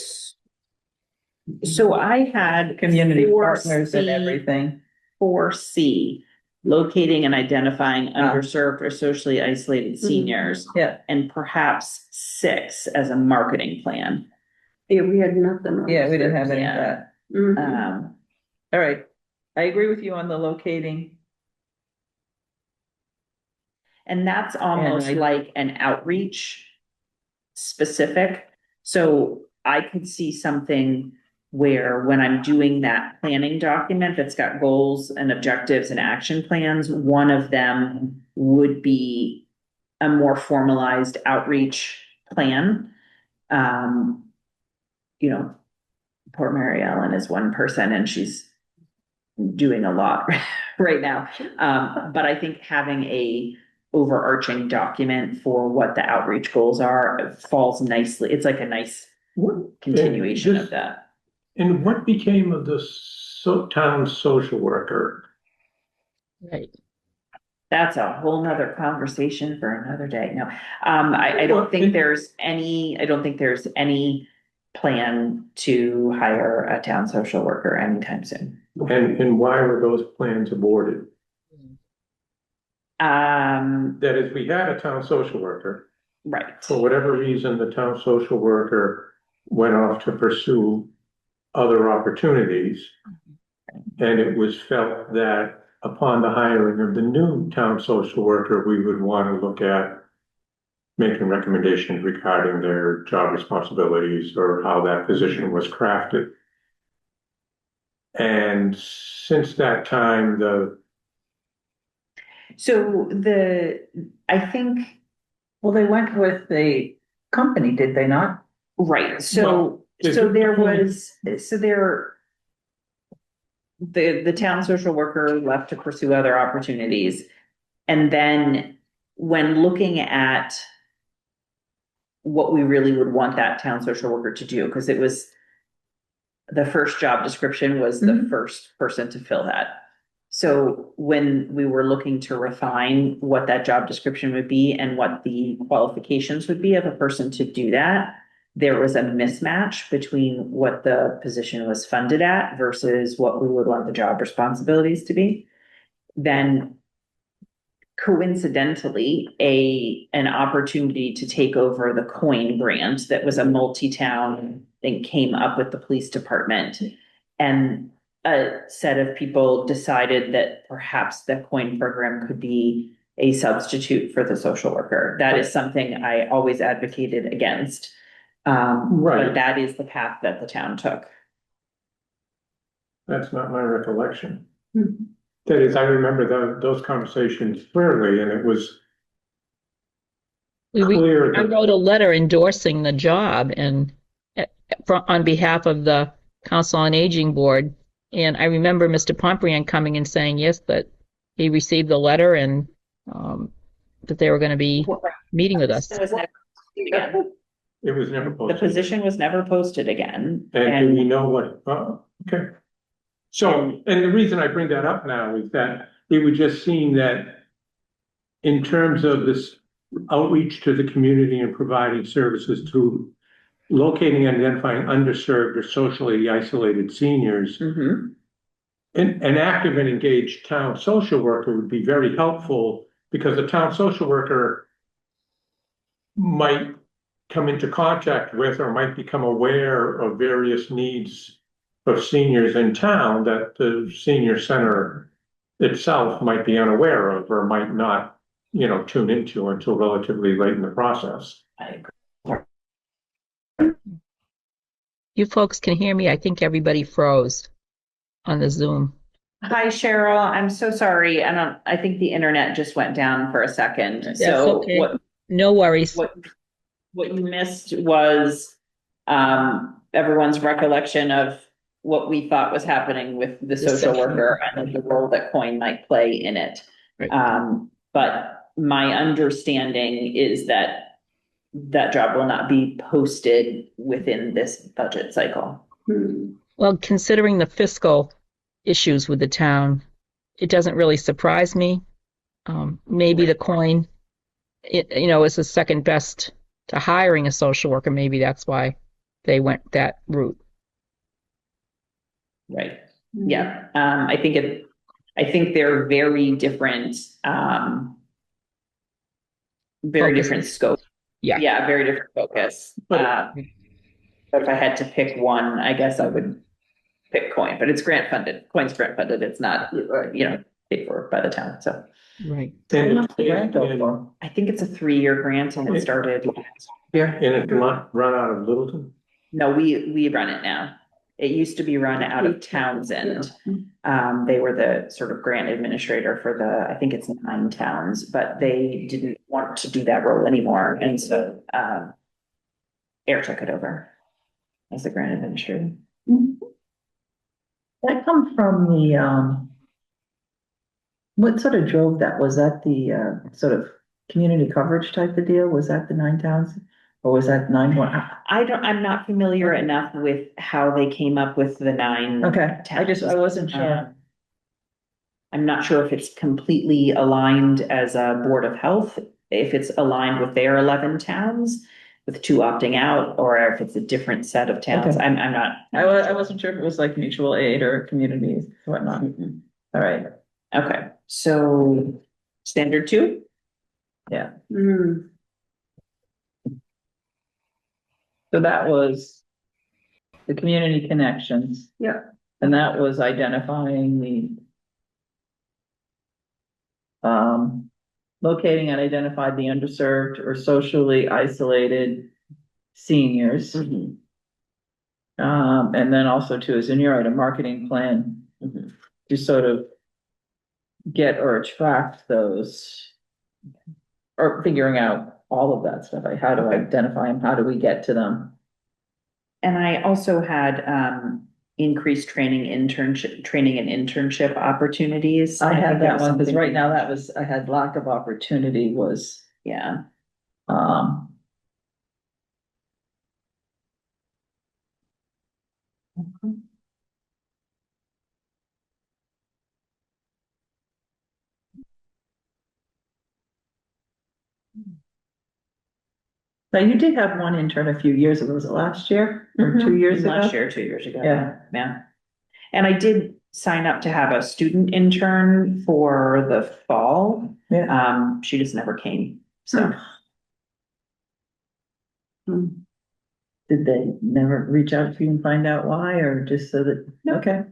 So I had community 4C partners and everything. 4C, locating and identifying underserved or socially isolated seniors, Yeah, and perhaps 6 as a marketing plan. Yeah, we had nothing. on yeah, we didn't have this. any of Yeah. that. Mhm. All right. I agree with you on the locating. And that's almost And I- like an outreach specific. So I could see something where when I'm doing that planning document that's got goals and objectives and action plans, one of them would be a more formalized outreach plan. You know, poor Mary Ellen is one person and she's doing a lot right now. But I think having a overarching document for what the outreach goals are falls nicely. It's like a nice continuation of that. And what became of the town social worker? Right. That's a whole nother conversation for another day. No, I don't think there's any plan to hire a town social worker anytime soon. And why were those plans aborted? That is, we had a town social worker. Right. For whatever reason, the town social worker went off to pursue other opportunities. And it was felt that upon the hiring of the new town social worker, we would want to look at making recommendations regarding their job responsibilities or how that position was crafted. And since that time, So I think, Well, they went with the company, did they not? right, Well, the town social worker left to pursue other opportunities. And then when looking at what we really would want that town social worker to do, because it was the first job description was the first person to fill that. So when we were looking to refine what that job description would be and what the qualifications would be of a person to do that, there was a mismatch between what the position was funded at versus what we would want the job responsibilities to be. Then coincidentally, an opportunity to take over the coin grant that was a multi-town thing came up with the police department. And a set of people decided that perhaps the coin program could be a substitute for the social worker. That is something I always advocated against. Right. But that is the path that the town took. That's not my recollection. Mhm. That is, I remember those conversations clearly, and it was clear I that, wrote a letter endorsing the job and on behalf of the Council on Aging Board. And I remember Mr. Pomprian coming and saying, yes, that he received the letter and that they were going to be meeting with us. It was never posted again. it was never The posted. position was never posted again. And do we know what, okay. So, and the reason I bring that up now is that it would just seem that in terms of this outreach to the community and providing services to locating and identifying underserved or socially isolated seniors, Mhm. an active and engaged town social worker would be very helpful because the town social worker might come into contact with or might become aware of various needs of seniors in town that the senior center itself might be unaware of or might not, tune into until relatively late in the process. I agree. You folks can hear me? I think everybody froze on the Zoom. Hi, Cheryl. I'm so sorry. I think the internet just went down for a second. That's So okay. No worries. what you missed was everyone's recollection of what we thought was happening with the social worker and the role that COIN might play in it. Right. But my understanding is that that job will not be posted within this budget cycle. Well, considering the fiscal issues with the town, it doesn't really surprise me. Maybe the COIN, is the second best to hiring a social worker. Maybe that's why they went that route. Right. Yeah. I think they're very different, very different scope. Yeah. Yeah, very different focus. But if I had to pick one, I guess I would pick COIN, but it's grant funded. COIN's grant funded. It's not, paid for by the town. So Right. And I think it's a 3-year grant and it started last year. and it can run out of Littleton. No, we run it now. It used to be run out of Townsend. They were the sort of grant administrator for I think it's 9 towns, but they didn't want to do that role anymore. And so, Ayer took it over as the grant administrator. That come from the, what sort of drove that? Was that the, sort of community coverage type of deal? Was that the 9 towns? Or was that 9-1? I'm not familiar enough with how they came up with the 9. Okay, towns. I wasn't sure. I'm not sure if it's completely aligned as a Board of Health, if it's aligned with their 11 towns, with 2 opting out, or if it's a different set of towns. Okay. I'm not. I wasn't sure if it was like mutual aid or communities, whatnot. Mm-mm. All right. Okay, so standard 2? Yeah. Mm. So that was the community connections. Yeah. And that was identifying locating and identified the underserved or socially isolated seniors. Mm-hmm. And then also too, as in your item, marketing plan to sort of get or attract those, or figuring out all of that stuff, like how to identify them, how do we get to them? And I also had increased training and internship opportunities. I had that one, because something- right now I had lack of opportunity was, Yeah. Now you did have one intern a few years ago, was it last year or 2 years ago? Last year, 2 years ago. Yeah. Yeah. And I did sign up to have a student intern for the fall. Yeah. She just never came, so. Did they never reach out to you and find out why, or just so that, No. okay,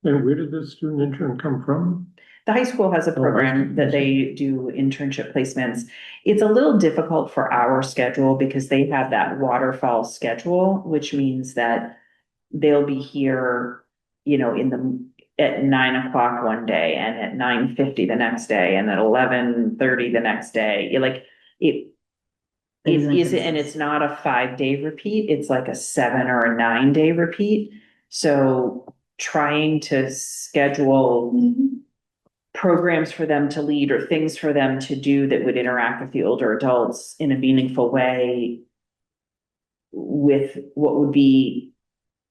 And where did the student intern come from? The high school has a program that they do internship placements. It's a little difficult for our schedule because they have that waterfall schedule, which means that they'll be here, you know, at 9 o'clock one day and at 9:50 the next day and at 11:30 the next day. It is, and it's not a 5-day repeat. It's like a 7 or a 9-day repeat. So trying to schedule programs for them to lead or things for them to do that would interact with the older adults in a meaningful way with what would be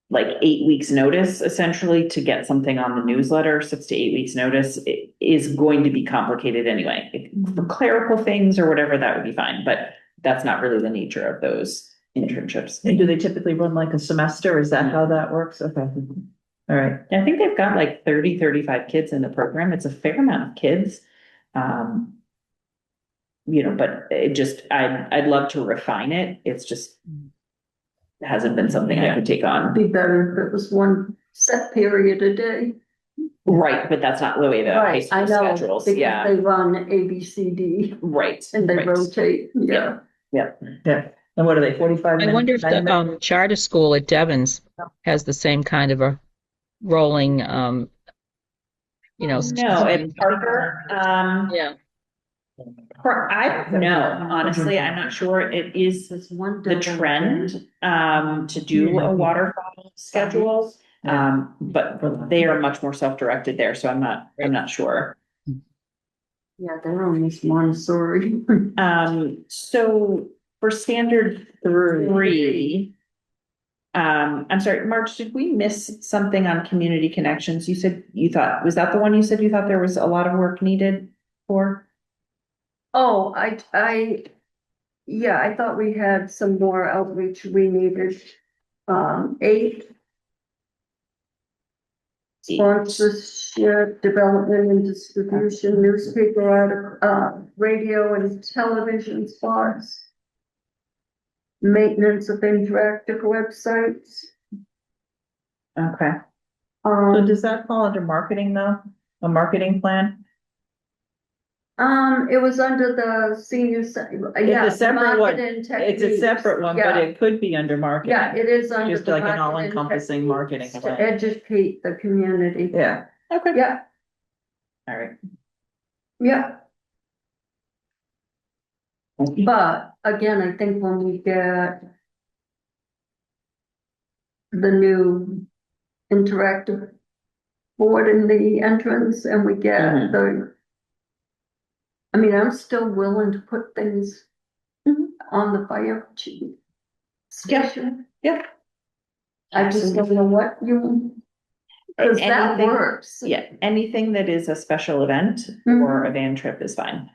like 8 weeks notice, essentially, to get something on the newsletter, 6 to 8 weeks notice, it is going to be complicated anyway. For clerical things or whatever, that would be fine, but that's not really the nature of those internships. And do they typically run like a semester? Is that how that works? Okay. All right. I think they've got like 30, 35 kids in the program. It's a fair amount of kids. You know, but I'd love to refine it. It's just hasn't been something I could take on. Be better if it was one set period a day. Right, but that's not the way the high Right, I school know, schedules, because yeah, they run A, B, C, D, right. and they right. rotate, yeah. Yeah. And what are they, 45 I minutes? wonder if 90 minutes? the charter school at Devon's has the same kind of a rolling, you know. No, at Parker, Yeah, I don't know, honestly, I'm not sure. It is There's one. the trend, to do a waterfall schedule. But they are much more self-directed there, so I'm not sure. Yeah, they're almost Montessori. So for standard 3, I'm sorry, Marge, did we miss something on community connections? You said was that the one you said you thought there was a lot of work needed for? Oh, yeah, I thought we had some more outreach we needed. 8, sponsorship, development and distribution, newspaper, radio and television spots. Maintenance of interactive websites. Okay. So Um, does that fall under marketing though? A marketing plan? it was under the senior, yeah. It's a separate one. market and It's a techniques. separate one, but Yeah. it could be under marketing. Yeah, it is under. Just the like an market and all-encompassing marketing techniques plan. to educate the community. Yeah. Okay. Yeah, All right. yeah. But again, I think when we get the new interactive board in the entrance and we get Mhm. I mean, I'm still willing to put things on the fire chief station. Yep. I just don't know what cause that Anything- works. Yeah, anything that is a special event or a van trip is fine.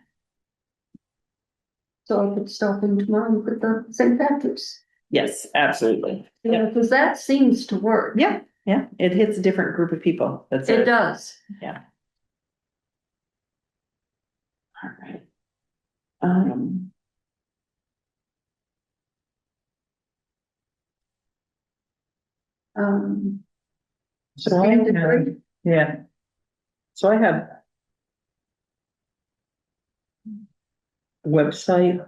So I could stop in tomorrow with the St. Patrick's. Yes, absolutely. Yeah, cause that seems to work. Yeah, yeah, it hits a different group of people. That's It it. does. Yeah. All right. So I have, yeah. So I have website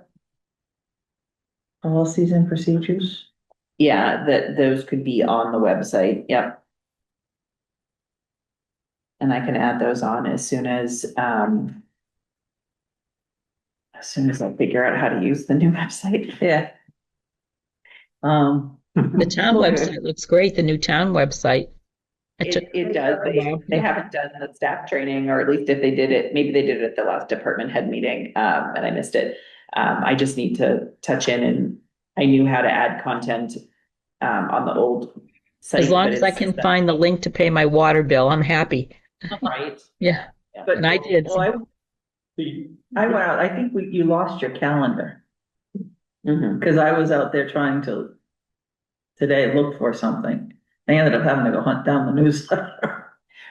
policies and procedures. Yeah, those could be on the website, yep. And I can add those on as soon as I figure out how to use the new website. Yeah. the town website looks great, the new town website. It does, they haven't done the staff training, or at least if they did it, maybe they did it at the last department head meeting, and I missed it. I just need to touch in, and I knew how to add content, on the old site. As long but as I it's- can find the link to pay my water bill, I'm happy. Right. Yeah, But and I did. Well, I went out, I think you lost your calendar, Mhm. because I was out there trying to today look for something. I ended up having to go hunt down the newsletter.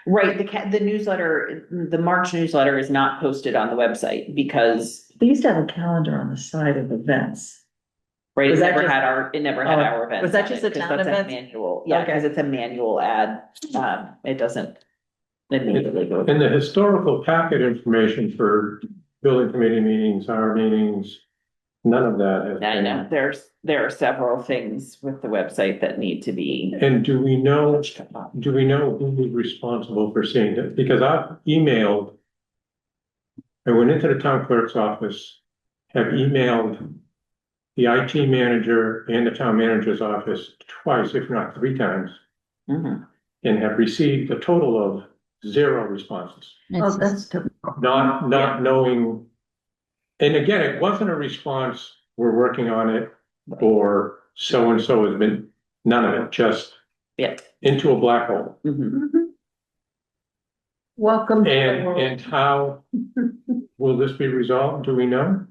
Right, the newsletter, the March newsletter is not posted on the website because, They used to have a calendar on the side of events. right, Was it that never just- had our events. was that on just it, a 'cause town that's event? Manual, yeah, Okay. because it's a manual ad, it doesn't, immediately go. And the historical packet information for building committee meetings, our meetings, none of that has I know, been. there are several things with the website that need to be. And do we know who is responsible for seeing it? Because I've emailed, I went into the town clerk's office, have emailed the IT manager and the town manager's office twice, if not 3 times, Mhm. and have received a total of 0 responses. Oh, that's typical. Not knowing. And again, it wasn't a response, we're working on it, or so-and-so has been, none of it, just Yeah. into a black hole. Mhm. Mhm. Welcome. to the And, world. and how will this be resolved? Do we know?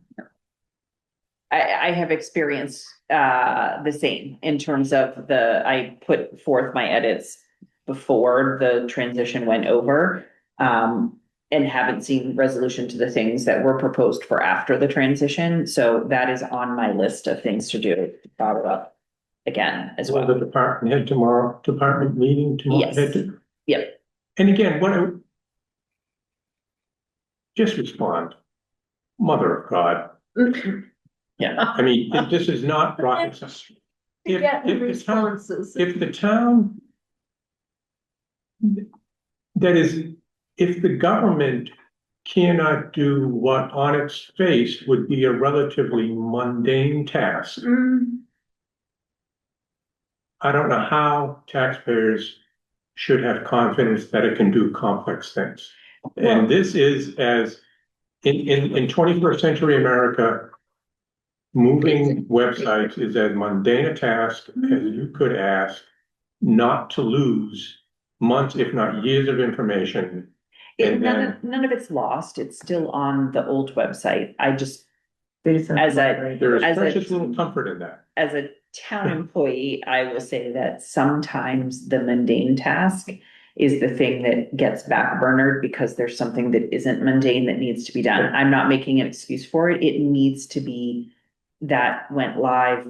I have experienced the same in terms of I put forth my edits before the transition went over. And haven't seen resolution to the things that were proposed for after the transition. So that is on my list of things to do, to follow up again as Will well. the department meeting tomorrow? Yes. Yep. And again, just respond, Mother of God. Yeah. I mean, this is not rocket science. Get responses. If the town, that is, if the government cannot do what on its face would be a relatively mundane task, Mm, I don't know how taxpayers should have confidence that it can do complex things. And this is as, in 21st century America, moving websites is as mundane a task as you could ask, not to lose months, if not years of information. And then, None of it's lost. It's still on the old website. I just, They just have As to I- moderate. there is as a- precious little comfort in that. as a town employee, I will say that sometimes the mundane task is the thing that gets backburnered because there's something that isn't mundane that needs to be done. I'm not making an excuse for it. It needs to be, that went live,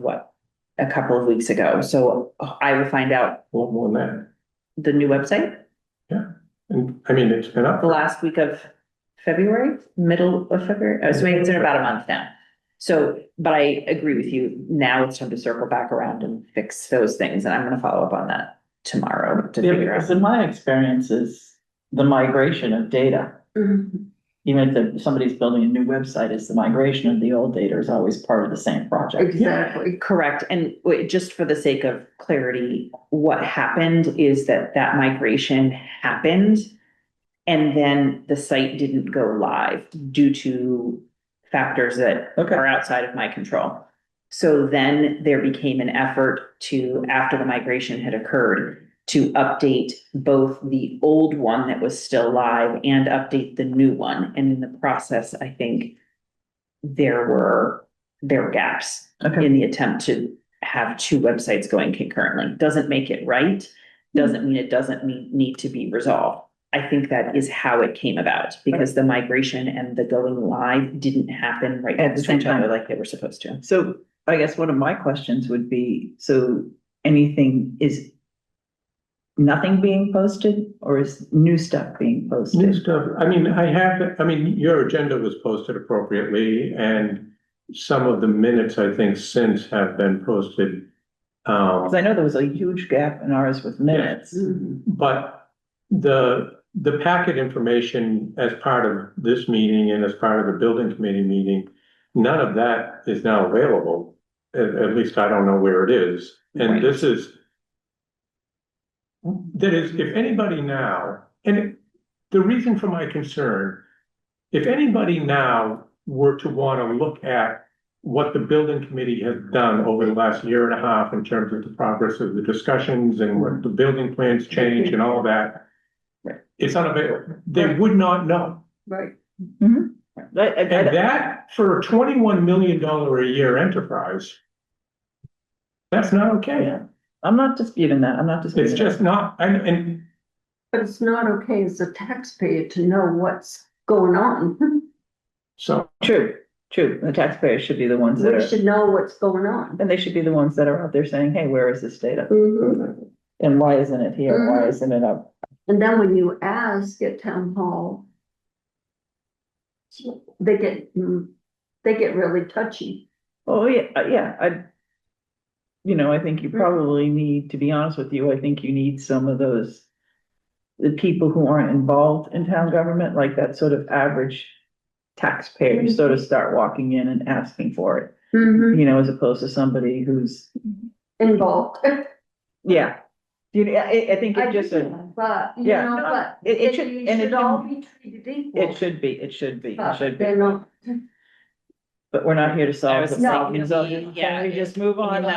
a couple of weeks ago. So I will find out A lot more than that. the new website And I mean, it's been up. the last week of February, middle of February. So it's in about a month now. So, but I agree with you. Now it's time to circle back around and fix those things. And I'm going to follow up on that tomorrow to Yeah, figure because out. in my experiences, the migration of data, mhm. even if somebody's building a new website, is the migration of the old data is always part of the same project. Exactly. Correct. And just for the sake of clarity, what happened is that migration happened. And then the site didn't go live due to factors that Okay. are outside of my control. So then there became an effort to, after the migration had occurred, to update both the old one that was still live and update the new one. And in the process, I think there were gaps Okay. in the attempt to have 2 websites going concurrently. Doesn't make it right, doesn't mean it doesn't need to be resolved. I think that is how it came about, because the migration and the going live didn't happen right At the same time. together like they were supposed to. So I guess one of my questions would be, so is nothing being posted or is new stuff being New posted? stuff, I mean, your agenda was posted appropriately, and some of the minutes, I think, since have been posted. Because I know there was a huge gap in ours with minutes. Mhm. But the packet information as part of this meeting and as part of the building committee meeting, none of that is now available. At least I don't know where it is. And Right. this is, that is, if anybody now, and the reason for my concern, if anybody now were to want to look at what the building committee has done over the last year and a half in terms of the progress of the discussions and what the building plans change and all of that, Right. it's unavailable. They would not know. Right. Mhm. And that, for a $21 million a year enterprise, that's not okay. Yeah. I'm not disputing that. I'm not disputing It's that. just not, and But it's not okay as a taxpayer to know what's going on. so, True. The taxpayers should be the ones that We are, should know what's going on. and they should be the ones that are out there saying, hey, where is this data? Mhm. And why isn't it here? Why Mhm. isn't it up And then when you ask at town hall, they get really touchy. Oh, yeah, I think you probably need, to be honest with you, I think you need some of those, the people who aren't involved in town government, like that sort of average taxpayer, sort of start walking in and asking for it, Mhm. as opposed to somebody who's, Involved. yeah. I think I it just, do, but, yeah, no, but it should, you and it should all should, be treated equal. it should be, it should be, it But should be, they're not. but we're not here to I solve was the thinking, problem, so yeah, can we just move on? the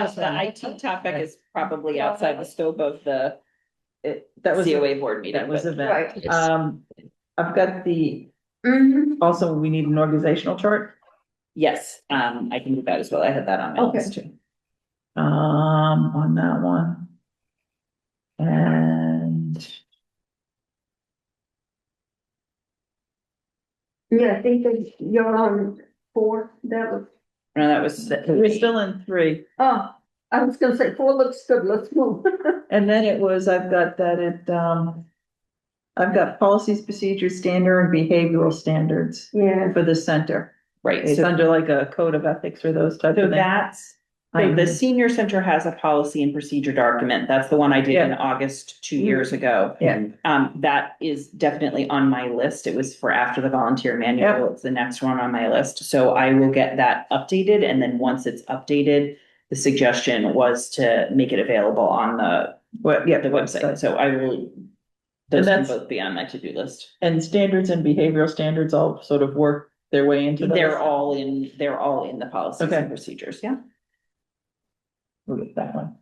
IT topic is probably outside the scope of the That was, COA board meeting. that was but- event. Right. It's- I've got Mhm. also, we need an organizational chart, Yes, I can do that as well. I had that on my Okay. list too. on that one. And Yeah, I think that you're on 4, that was, No, that was. we're still in 3. oh, I was gonna say 4 looks good, let's move. And then I've got I've got policies, procedures, standard and behavioral standards Yeah, for the center. Right, It's so under like a code of ethics or those types so of things. so the senior center has a policy and procedure document. That's the one I did in Yeah. August 2 years ago. Yeah. That is definitely on my list. It was for after the volunteer manual. Yep. It's the next one on my list. So I will get that updated, and then once it's updated, the suggestion was to make it available on the website. So I will, those can that's- both be on my to-do list. And standards and behavioral standards all sort of work their way into those. They're all in the policies Okay. and procedures, yeah. We'll get that one.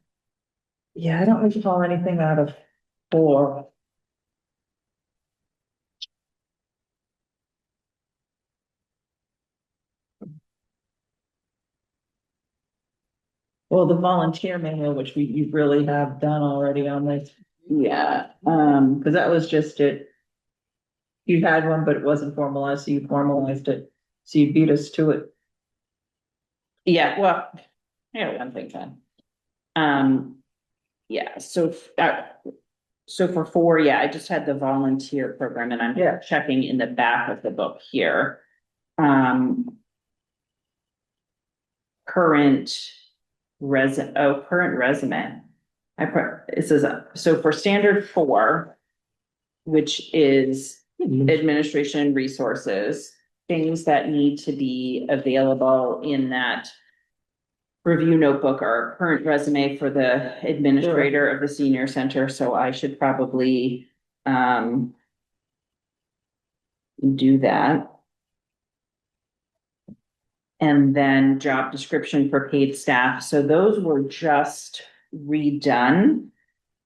Yeah, I don't recall anything out of 4. Well, the volunteer manual, which you really have done already on this, Yeah, because that was just it. You had one, but it wasn't formalized, so you formalized it. So you beat us to it. yeah, well, yeah, one thing then. Yeah, so for 4, yeah, I just had the volunteer program and I'm Yeah. checking in the back of the book here. Current current resume. It says, so for standard 4, which is administration and resources, things that need to be available in that review notebook are current resume for the administrator of the senior center, so I should probably do that. And then job description for paid staff, so those were just redone.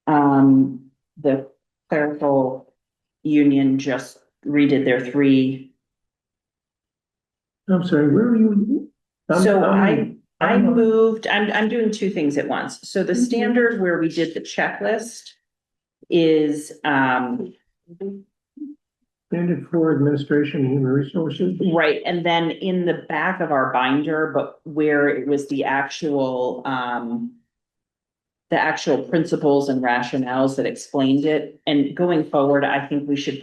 The clerical union just redid their 3. I'm sorry, where are you? So I'm I'm doing 2 things at once. So the standard where we did the checklist is, Standard for administration and human resources. right, and then in the back of our binder, but where it was the actual principles and rationales that explained it. And going forward, I think we should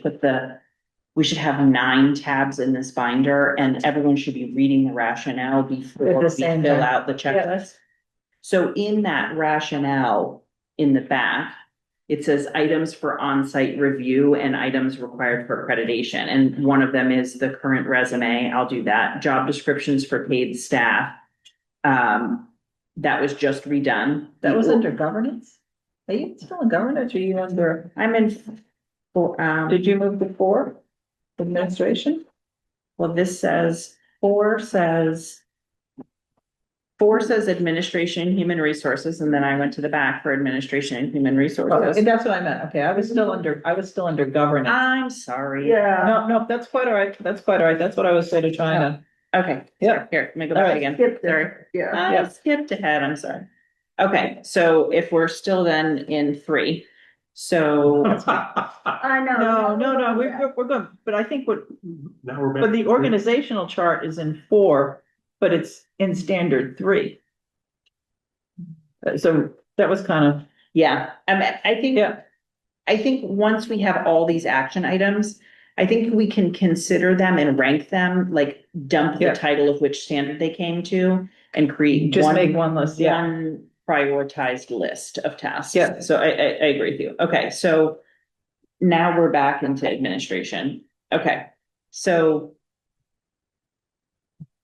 have 9 tabs in this binder, and everyone should be reading the rationale before At the we same fill time. out the checklist. So in that rationale, in the back, it says items for on-site review and items required for accreditation. And one of them is the current resume. I'll do that. Job descriptions for paid staff. That was just redone. That was under governance? Are you still in governance or are you under, I'm in, did you move to 4? Administration? well, this says, 4 says administration, human resources, and then I went to the back for administration and human Oh, resources. that's what I meant. Okay, I was still under governance. I'm sorry. No, that's quite all right. That's quite all right. That's what I was sort of trying to. Okay, Yeah. here, let me go All back right. again. skip Sorry. there, yeah. I Yeah. skipped ahead, I'm sorry. Okay, so if we're still then in 3, so, I know. No, we're good. But I think Now we're back. but the organizational chart is in 4, but it's in standard 3. So that was kind of, yeah, I think. yeah, I think once we have all these action items, I think we can consider them and rank them, like dump the Yeah. title of which standard they came to and create Just make one list, yeah. one prioritized list of tasks. Yeah. So I agree with you. Okay, so now we're back into administration. Okay, so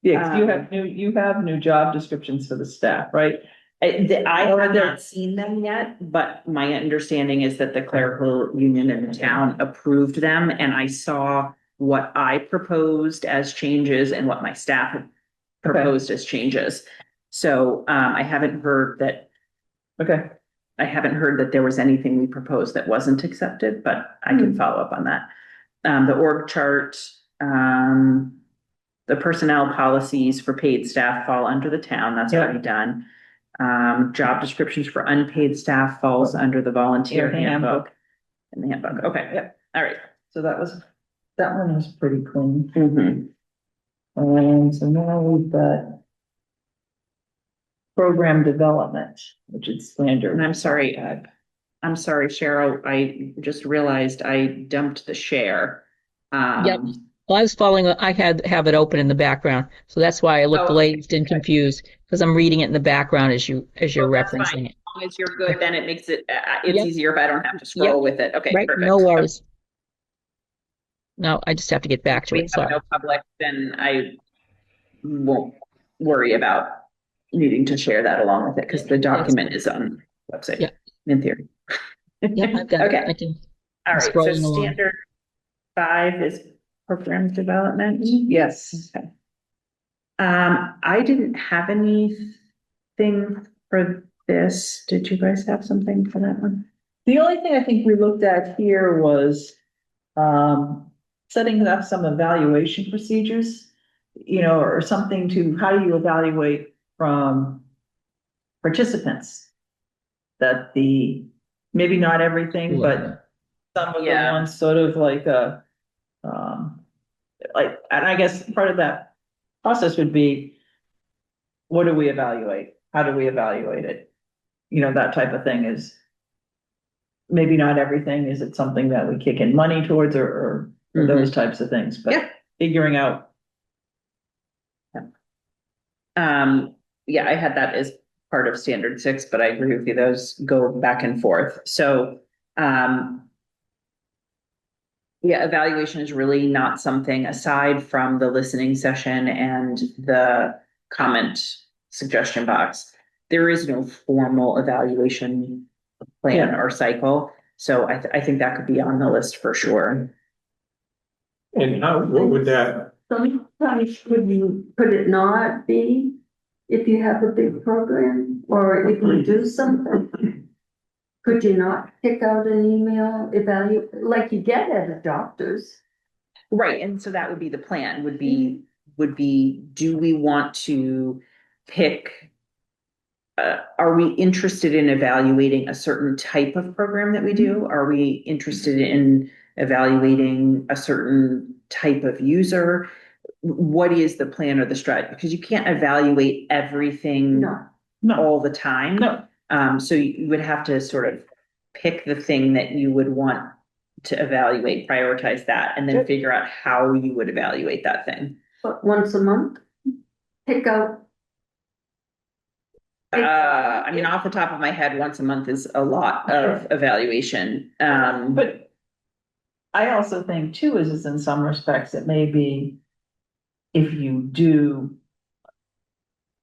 Yeah, 'cause you have new job descriptions for the staff, right? I Or have they're- not seen them yet, but my understanding is that the clerical union in the town approved them, and I saw what I proposed as changes and what my staff had proposed as changes. So, I haven't heard that Okay, there was anything we proposed that wasn't accepted, but I can follow up on that. The org chart, the personnel policies for paid staff fall under the town, that's Yeah. already done. Job descriptions for unpaid staff falls under the volunteer Yeah, handbook. handbook. In the handbook, okay, Yep. all right. so that one was pretty clean. Mhm. And so now we've got program development, which is standard. And I'm sorry, Cheryl, I just realized I dumped the share. Yep. Well, I was following, have it open in the background, so that's why I look Oh, okay. glazed and confused, because I'm reading it in the background as you're Well, that's fine. referencing it. As long as you're good, then it makes it, it's Yep. easier if I don't have to scroll with it. Okay, Right, perfect. no worries. No, I just have to get back to We it, have sorry. no public, then I won't worry about needing to share that along with it, because the document is on the website. Yeah. In theory. Yep, I've got it. Okay, I can, all I'm right, so scrolling along. standard 5 is program development. Yes. Okay. I didn't have anything for this. Did you guys have something for that one? The only thing I think we looked at here was, setting up some evaluation procedures, or something to, how do you evaluate from participants? That maybe not everything, but some of the Yeah. ones sort of like, and I guess part of that process would be, what do we evaluate? How do we evaluate it? That type of thing is maybe not everything. Is it something that we kick in money towards or those types of things, but Yeah. figuring out. Yeah, I had that as part of standard 6, but I agree with you, those go back and forth. So, yeah, evaluation is really not something aside from the listening session and the comment suggestion box. There is no formal evaluation plan or cycle. So I think that could be on the list for sure. And what would that, Sometimes could it not be if you have a big program or if you do something? Could you not pick out an email like you get at a doctor's? Right, and so that would be the plan, would be, do we want to pick? Are we interested in evaluating a certain type of program that we do? Are we interested in evaluating a certain type of user? What is the plan or the strategy? Because you can't evaluate everything No, all the time. No. So you would have to sort of pick the thing that you would want to evaluate, prioritize that, and then Sure. figure out how you would evaluate that thing. but once a month, pick out. I mean, off the top of my head, once a month is a lot of evaluation. But I also think too, is in some respects, it may be, if you do,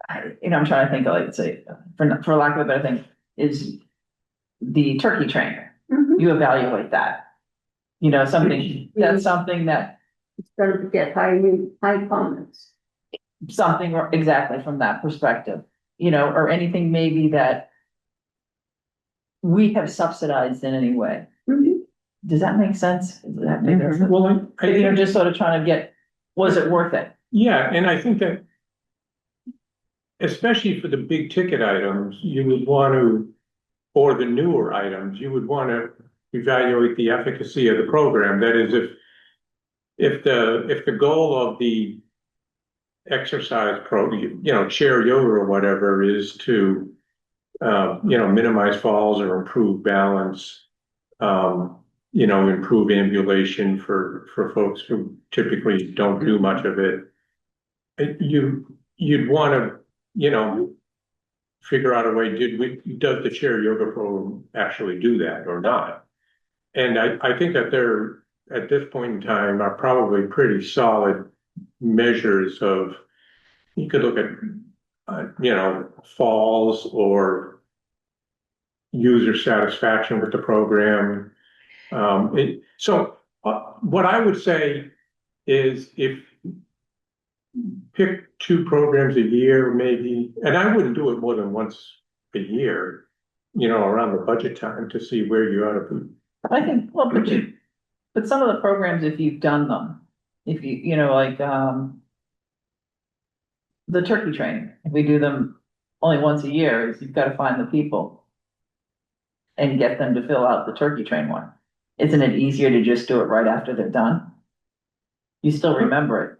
I'm trying to think, like, say, for lack of a better thing, is the turkey trainer. Mhm. You evaluate that. Something, that's something that, It's gonna get high comments. something exactly from that perspective, or anything maybe that we have subsidized in any way. Mhm. Does that make sense? Does that make sense? well, I think, Just sort of trying to get, was it worth it? yeah, and I think that especially for the big ticket items, you would want to, or the newer items, you would want to evaluate the efficacy of the program. That is, if the goal of the exercise chair yoga or whatever is to minimize falls or improve balance, improve ambulation for folks who typically don't do much of it. You'd want to, figure out a way, does the chair yoga program actually do that or not? And I think that there, at this point in time, are probably pretty solid measures of, you could look at, falls or user satisfaction with the program. What I would say is if pick 2 programs a year, maybe, and I wouldn't do it more than once a year, around the budget time to see where you ought to be. I think, well, but some of the programs, if you've done them, if the turkey training, if we do them only once a year, is you've got to find the people and get them to fill out the turkey train one. Isn't it easier to just do it right after they're done? You still remember it.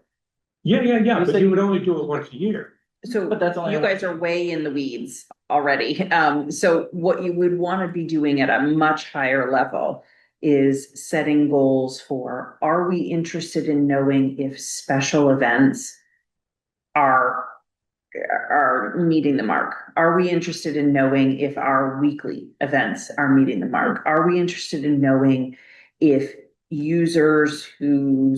Yeah, but you would only do it once a year. So But that's only you guys are way in the weeds already. So what you would want to be doing at a much higher level is setting goals for, are we interested in knowing if special events are meeting the mark? Are we interested in knowing if our weekly events are meeting the mark? Are we interested in knowing if users who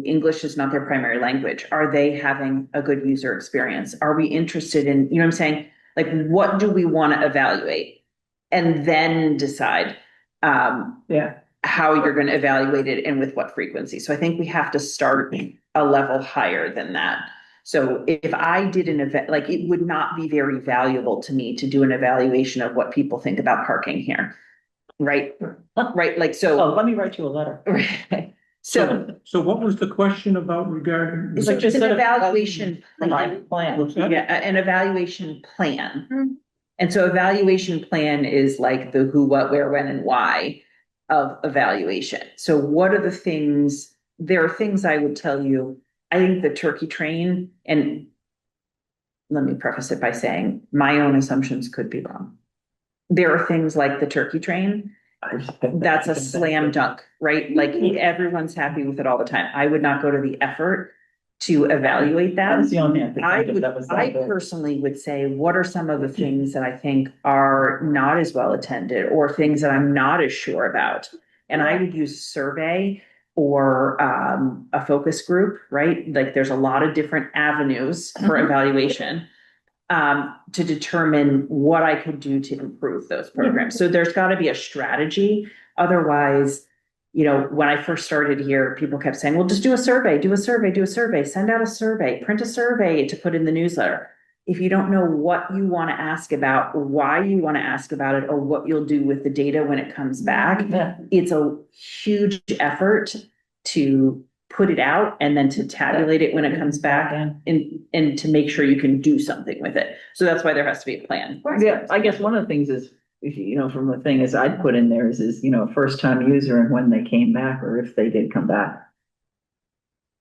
English is not their primary language, are they having a good user experience? Are we interested in, what I'm saying? Like, what do we want to evaluate? And then decide how you're going to evaluate it and with what frequency. So I think we have to start a level higher than that. So if I did an event, like, it would not be very valuable to me to do an evaluation of what people think about parking here. Right? Right. Like, so. Oh, let me write you a letter. Right. So what was the question about regarding? it's like just an evaluation plan. Plan. Yeah, an evaluation plan. And so evaluation plan is like the who, what, where, when, and why of evaluation. So what are the things, there are things I would tell you, I think the turkey train, and let me preface it by saying my own assumptions could be wrong. There are things like the turkey train, that's a slam dunk, right? Like, everyone's happy with it all the time. I would not go to the effort to evaluate that. That was the only thing I personally would say, what are some of the things that I think are not as well attended, or things that I'm not as sure about? And I would use a survey or a focus group, right? Like, there's a lot of different avenues for evaluation to determine what I could do to improve those programs. So there's got to be a strategy. Otherwise, when I first started here, people kept saying, well, just do a survey, send out a survey, print a survey to put in the newsletter. If you don't know what you want to ask about, why you want to ask about it, or what you'll do with the data when it comes back, it's a huge effort to put it out and then to tabulate it when it comes back and to make sure you can do something with it. So that's why there has to be a plan. Yeah, I guess one of the things is, from the thing is I'd put in there is, first time user and when they came back, or if they did come back.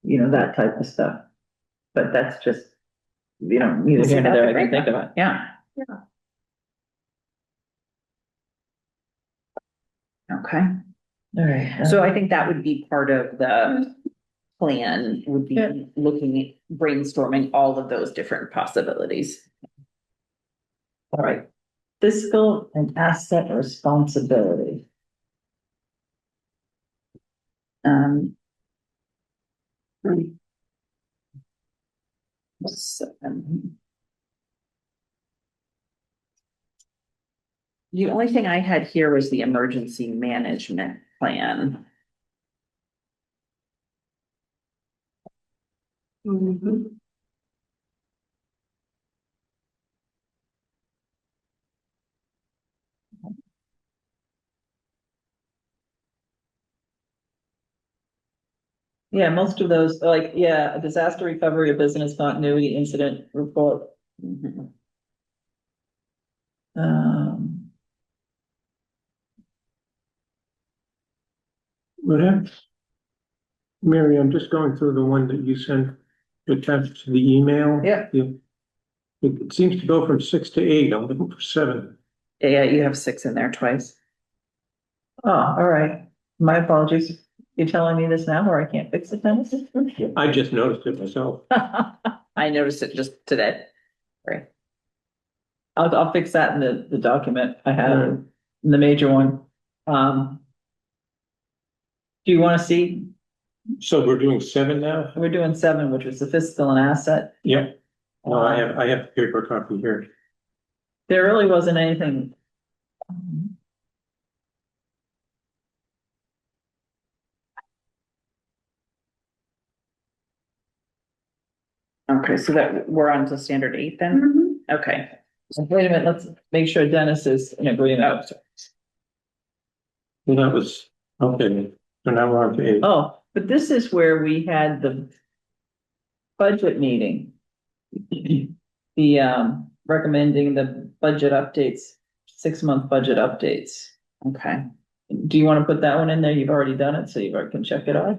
That type of stuff. But that's just, neither here nor there I can think about. Yeah. Okay. All right. So I think that would be part of the plan, would be looking at brainstorming all of those different possibilities. All right. Fiscal and asset responsibility. The only thing I had here was the emergency management plan. Yeah, most of those, like, a disaster recovery, a business continuity incident report. What happened? Mary, I'm just going through the one that you sent attached to the email. Yeah. It seems to go from 6 to 8. I'm looking for 7. Yeah, you have 6 in there twice. Oh, all right. My apologies. You're telling me this now or I can't fix it then? I just noticed it myself. I noticed it just today. Right. I'll fix that in the document I have, in the major one. Do you want to see, So we're doing 7 now? we're doing 7, which was the fiscal and asset. Yep. No, I have the paper copy here. There really wasn't anything. Okay, so that we're on to standard 8 then? Okay. Wait a minute, let's make sure Dennis is in agreement. Well, that was, okay, so now we're on to 8. Oh, but this is where we had the budget meeting. The, recommending the budget updates, 6-month budget updates. Okay. Do you want to put that one in there? You've already done it, so you can check it off.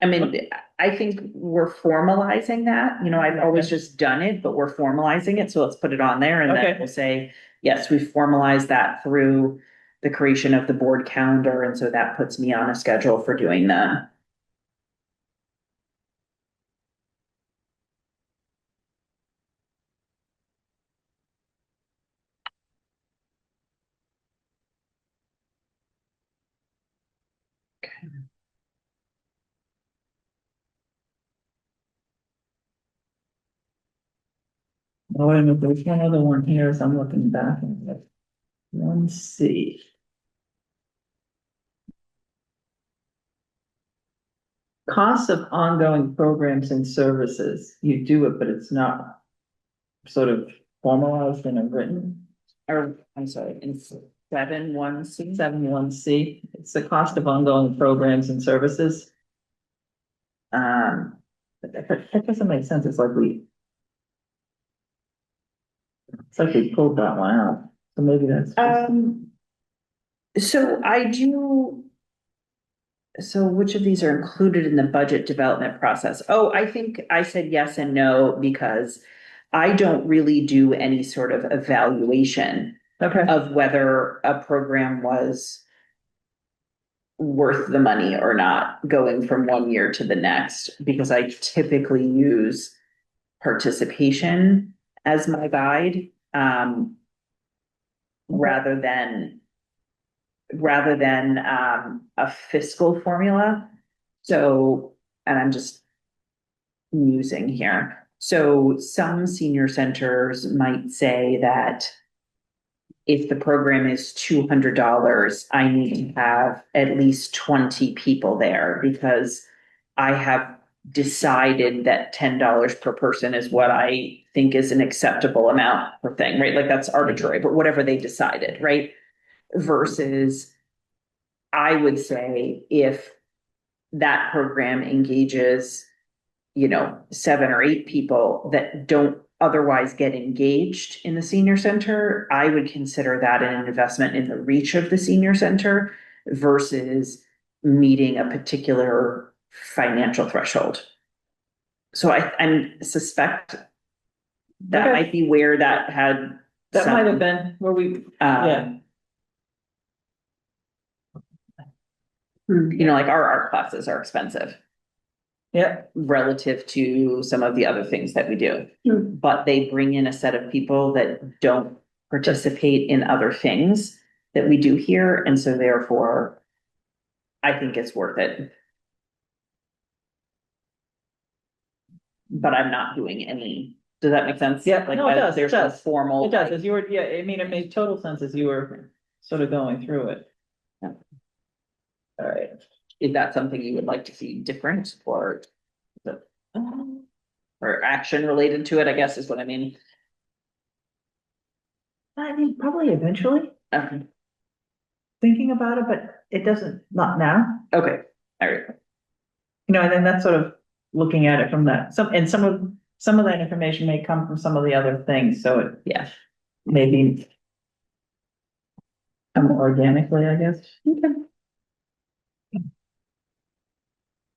I mean, I think we're formalizing that, you know, I've always just done it, but we're formalizing it, so let's put it on there and Okay. then we'll say, yes, we formalized that through the creation of the board calendar, and so that puts me on a schedule for doing that. Oh, wait a minute, there's one other one here as I'm looking back. Let's see. Costs of ongoing programs and services, you do it, but it's not sort of formalized and written. Or, I'm sorry, in 7-1C. 7.1C, it's the cost of ongoing programs and services. That doesn't make sense, it's like we pulled that one out, so maybe that's. So I do. So which of these are included in the budget development process? Oh, I think I said yes and no because I don't really do any sort of evaluation Okay, of whether a program was worth the money or not going from one year to the next, because I typically use participation as my guide, rather than a fiscal formula. So, and I'm just musing here. So some senior centers might say that if the program is $200, I need to have at least 20 people there because I have decided that $10 per person is what I think is an acceptable amount per thing, right? Like that's arbitrary, but whatever they decided, right? Versus I would say if that program engages, 7 or 8 people that don't otherwise get engaged in the senior center, I would consider that an investment in the reach of the senior center versus meeting a particular financial threshold. So I suspect that Okay. might be where that had. that might have been where we, yeah. Like our art classes are expensive. Yeah, Relative to some of the other things that we do. Hmm. But they bring in a set of people that don't participate in other things that we do here, and so therefore, I think it's worth it. But I'm not doing any, does that make sense? Yeah, Like, no, it does, it there's no does. formal. it does, as you were, yeah, I mean, it made total sense as you were sort of going through it. Yeah. All right. Is that something you would like to see different or? Or action related to it, I guess is what I mean. I mean, probably eventually, Okay, thinking about it, but it doesn't, not now. okay, all right. And then that's sort of looking at it from that, some of that information may come from some of the other things, so it, Yeah. maybe come organically, I guess.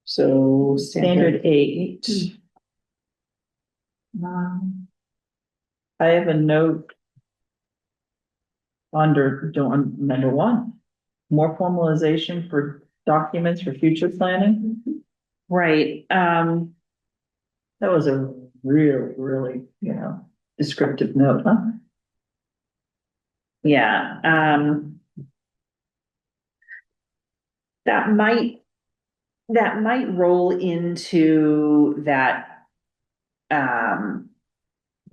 So Standard 8. I have a note under number 1. more formalization for documents for future planning. Right, That was a really, descriptive note, huh? yeah, that might, roll into that,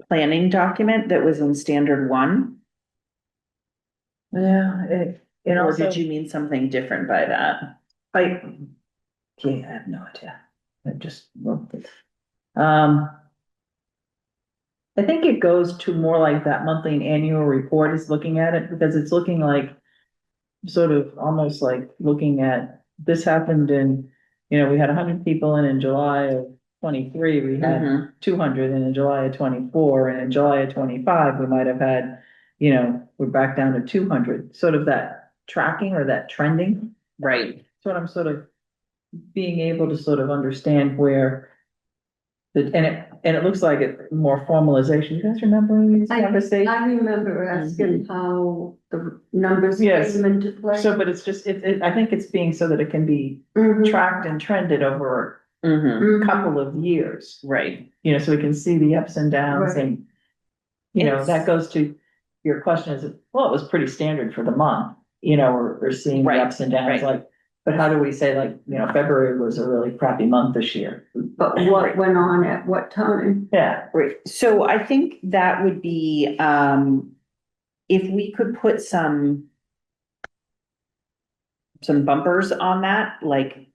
planning document that was in standard one, Yeah, and or also, did you mean something different by that? I have no idea. I just wrote this. I think it goes to more like that monthly and annual report is looking at it, because it's looking like sort of almost like looking at, this happened in, we had 100 people in July of 23, we had Mhm. 200, and in July of 24, and in July of 25, we might have had, we're back down to 200, sort of that tracking or that trending. Right, That's what I'm sort of being able to sort of understand where and it looks like it more formalization. You guys remember these conversations? I remember asking how the numbers Yes. came into play. So, but it's just, I think it's being so that it can be Mhm. tracked and trended over mhm, a couple of years, right, so we can see the ups and downs Right. and, It's- that goes to your question is, well, it was pretty standard for the month, we're seeing the Right, ups and downs, right. like, but how do we say like, February was a really crappy month this year? But what went on at what time? Yeah, right, so I think that would be, if we could put some bumpers on that, like,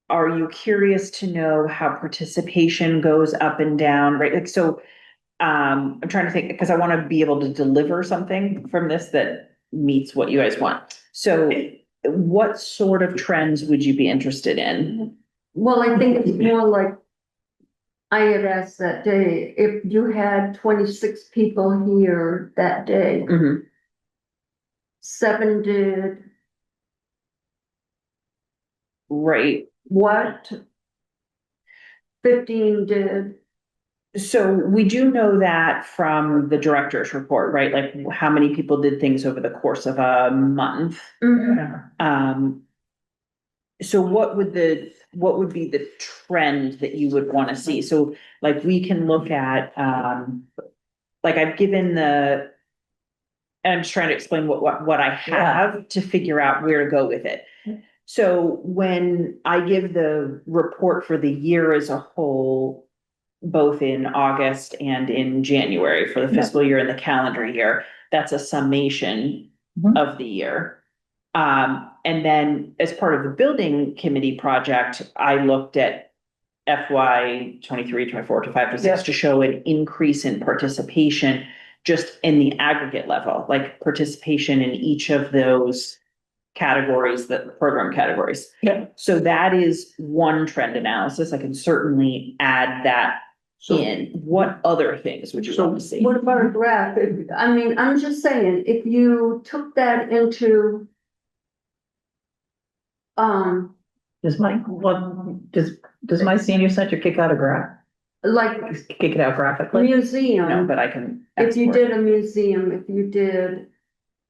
are you curious to know how participation goes up and down, right? Like, so, I'm trying to think, because I want to be able to deliver something from this that meets what you guys want. So what sort of trends would you be interested in? Well, I think it's more like I had asked that day, if you had 26 people here that day, Mhm. 7 did Right, what? 15 did, so we do know that from the director's report, right? Like how many people did things over the course of a month? Mhm. yeah. So what would be the trend that you would want to see? So like we can look at, like I've given and I'm just trying to explain what I have to figure out where to go with it. So when I give the report for the year as a whole, both in August and in January for the fiscal year and the calendar year, that's a summation Mhm. of the year. And then as part of the building committee project, I looked at FY 23, 24, 25, 26 Yeah. to show an increase in participation just in the aggregate level, like participation in each of those categories, the program categories. Yeah. So that is one trend analysis. I can certainly add that in. What other things would you want to see? what about a graph? I mean, I'm just saying, if you took that into, Does my senior center kick out a graph, like kick it out graphically? No, museum, but I can. if you export. did a museum, if you did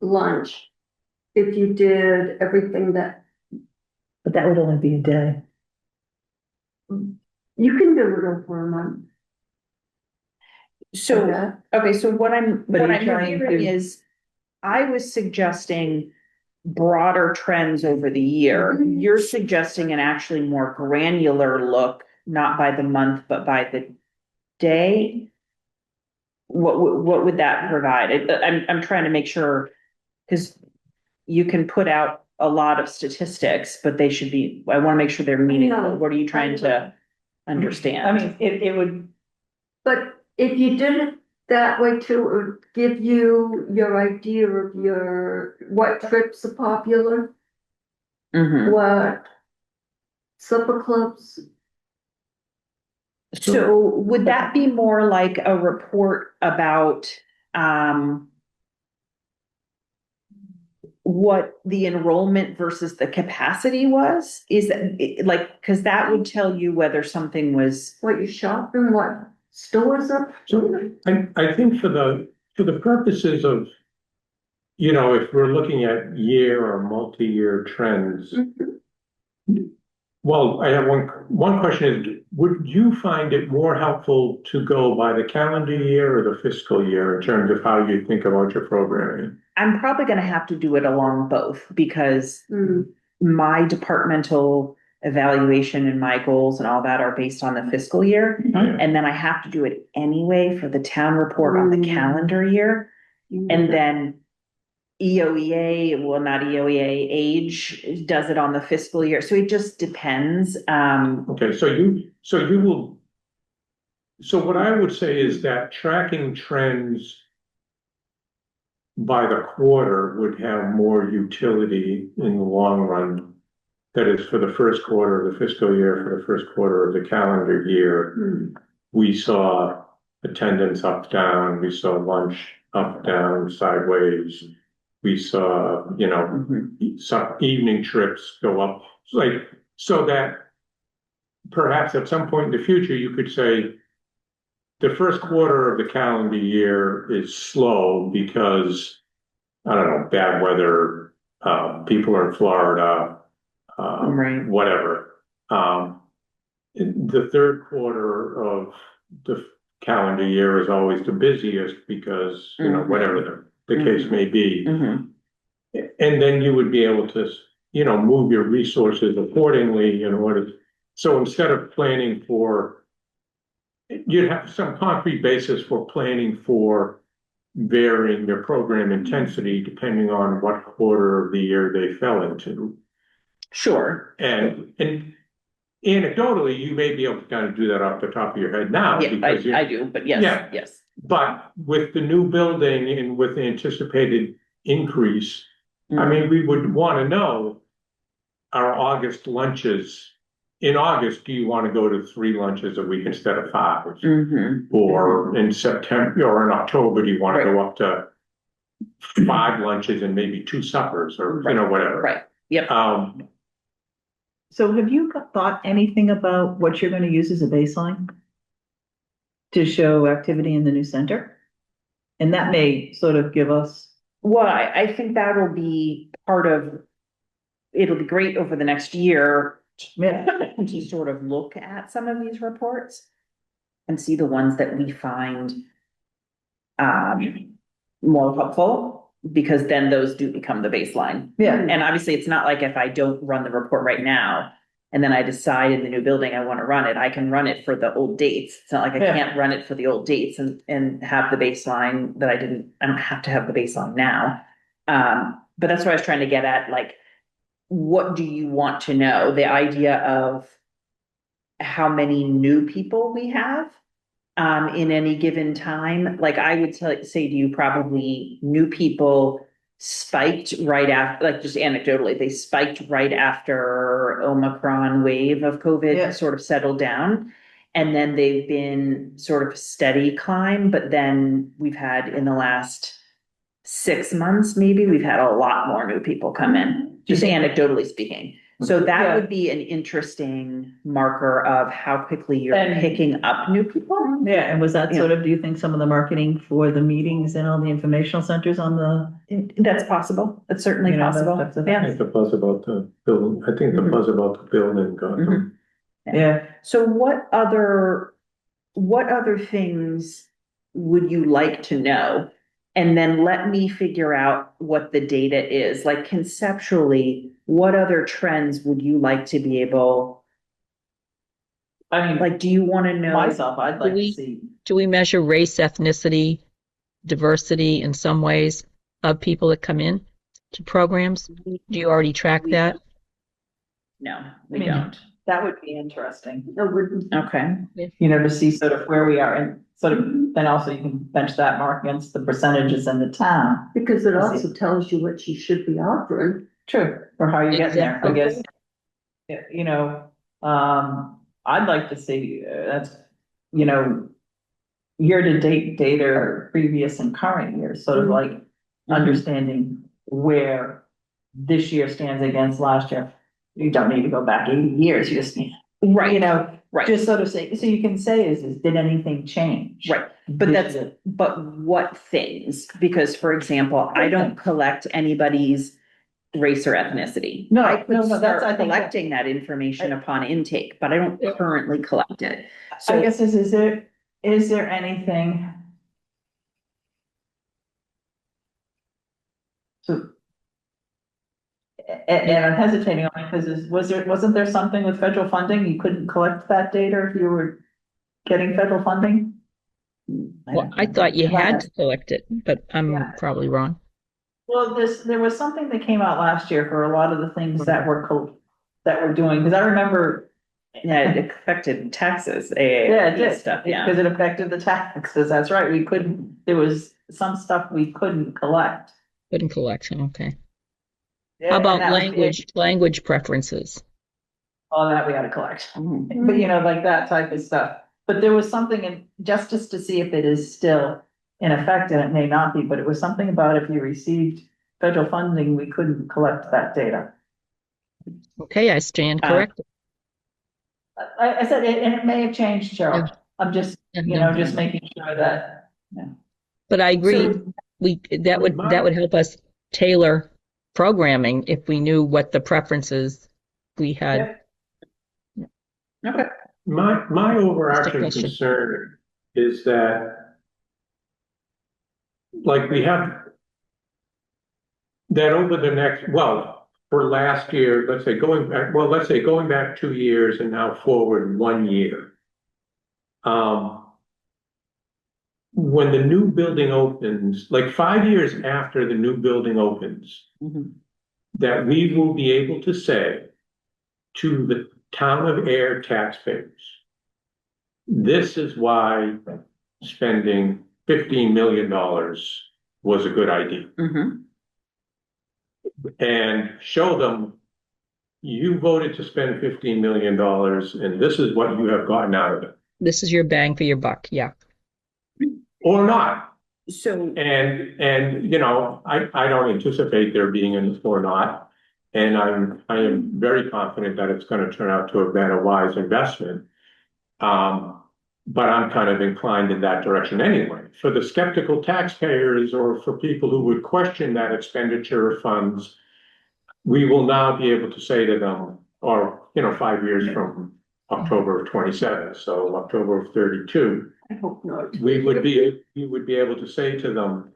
lunch, if you did everything that, But that would only be a day. you can do it over a month. So, Okay. okay, so what I'm But are you hearing trying to- is, I was suggesting broader trends over the year. Mhm. You're suggesting an actually more granular look, not by the month, but by the day. What would that provide? I'm trying to make sure, because you can put out a lot of statistics, but they should be, I want to make sure they're meaningful. What are you trying to understand? I mean, it would, But if you did it that way too, it would give you your idea of what trips are popular, Mhm. what supper clubs. So would that be more like a report about, what the enrollment versus the capacity was? Is that like, because that would tell you whether something was, What you shop in, what stores up. So I think for the purposes of if we're looking at year or multi-year trends, well, I have one question is, would you find it more helpful to go by the calendar year or the fiscal year in terms of how you think about your programming? I'm probably gonna have to do it along both because Mm, my departmental evaluation and my goals and all that are based on the fiscal year. Yeah. And then I have to do it anyway for the town report on the Mm. calendar year. mm. And then EOEA, well, not EOEA, age does it on the fiscal year. So it just depends. Okay, so what I would say is that tracking trends by the quarter would have more utility in the long run. That is, for the first quarter of the fiscal year, for the first quarter of the calendar year, Mm. we saw attendance up, down, we saw lunch up, down, sideways. We saw, some evening trips go up, like, so that perhaps at some point in the future, you could say the first quarter of the calendar year is slow because, I don't know, bad weather, people are in Florida, Right. whatever. The third quarter of the calendar year is always the busiest because, whatever the case may be. Mhm. And then you would be able to, move your resources accordingly in order. So instead of planning for, you'd have some concrete basis for planning for varying your program intensity depending on what quarter of the year they fell into. Sure. And anecdotally, you may be able to kind of do that off the top of your head now. Yeah, because I do, but yes, Yeah. yes. But with the new building and with the anticipated increase, I mean, we would want to know our August lunches. In August, do you want to go to 3 lunches a week instead of 5? Mm-hmm. Or in September or in October, do you want to go up to 5 lunches and maybe 2 suppers or, whatever. Right, yep. So have you thought anything about what you're gonna use as a baseline? To show activity in the new center? And that may sort of give us, Well, I think that'll be part of, it'll be great over the next year yeah, to sort of look at some of these reports and see the ones that we find more helpful, because then those do become the baseline. yeah, And obviously, it's not like if I don't run the report right now, and then I decide in the new building I want to run it, I can run it for the old dates. It's not like I Yeah. can't run it for the old dates and have the baseline that I don't have to have the baseline now. But that's what I was trying to get at, like, what do you want to know? The idea of how many new people we have in any given time. Like, I would say to you, probably new people spiked right after, like, just anecdotally, they spiked right after Omicron wave of COVID Yeah. sort of settled down. And then they've been sort of steady climb, but then we've had in the last 6 months, maybe we've had a lot more new people come in, just anecdotally speaking. So that Yeah. would be an interesting marker of how quickly you're And- picking up new people. yeah, and was that Yeah. sort of, do you think some of the marketing for the meetings and all the informational centers on the? That's possible. That's certainly You know, possible. that's a- I Yeah. think the buzz about the building, I think the buzz about the building got them. Yeah, So what other things would you like to know? And then let me figure out what the data is. Like, conceptually, what other trends would you like to be able, I mean, like, do you want to know? myself, I'd like to we- see, Do we measure race, ethnicity, diversity in some ways of people that come in to programs? Do you already track that? No, I we mean, don't. that would be interesting, No, wouldn't. Okay. to see sort of where we are and sort of, then also you can bench that mark against the percentages in the town. Because it also tells you what you should be offering. True. Or how you're getting there, I Exactly. guess. I'd like to see, that's, year-to-date data, previous and current years, sort of like understanding where this year stands against last year. You don't need to go back 80 years, you just need Right, You know, right. just sort of say, so you can say is did anything change? Right, but what things? Because, for example, I don't collect anybody's race or ethnicity. No, I could no, that's, start I think that- collecting that information upon intake, but I don't currently collect it. I So, guess is there anything? So. And I'm hesitating on it because wasn't there something with federal funding? You couldn't collect that data if you were getting federal funding? Well, I thought you had to collect it, but I'm Yeah. probably wrong. Well, there was something that came out last year for a lot of the things that that we're doing, because I remember. yeah, it affected taxes, Yeah, it did, stuff, yeah. because it affected the taxes, that's right, there was some stuff we couldn't collect. Couldn't collect, okay. Yeah, How and about that was- language preferences? All that we had to collect, Mhm. but like that type of stuff. But there was something in, just to see if it is still in effect, and it may not be, but it was something about if you received federal funding, we couldn't collect that data. Okay, I stand corrected. I said, and it may have changed, Cheryl. Yeah. I'm just, Yeah. just making sure that. But I agree, So- that would help us tailor programming if we knew what the preferences we had. Okay, My overarching question. concern is that, like, we have that over the next, well, for last year, let's say going back 2 years and now forward 1 year. When the new building opens, like 5 years after the new building opens, Mhm. that we will be able to say to the town of Ayer taxpayers, this is why spending $15 million was a good idea. Mhm. And show them, you voted to spend $15 million and this is what you have gotten out of it. This is your bang for your buck, yeah. Or not. So, And I don't anticipate there being an or not. And I am very confident that it's going to turn out to have been a wise investment. But I'm kind of inclined in that direction anyway. For the skeptical taxpayers or for people who would question that expenditure of funds, we will now be able to say to them, or 5 years from October of 27, so October of 32, I hope not. we would be able to say to them,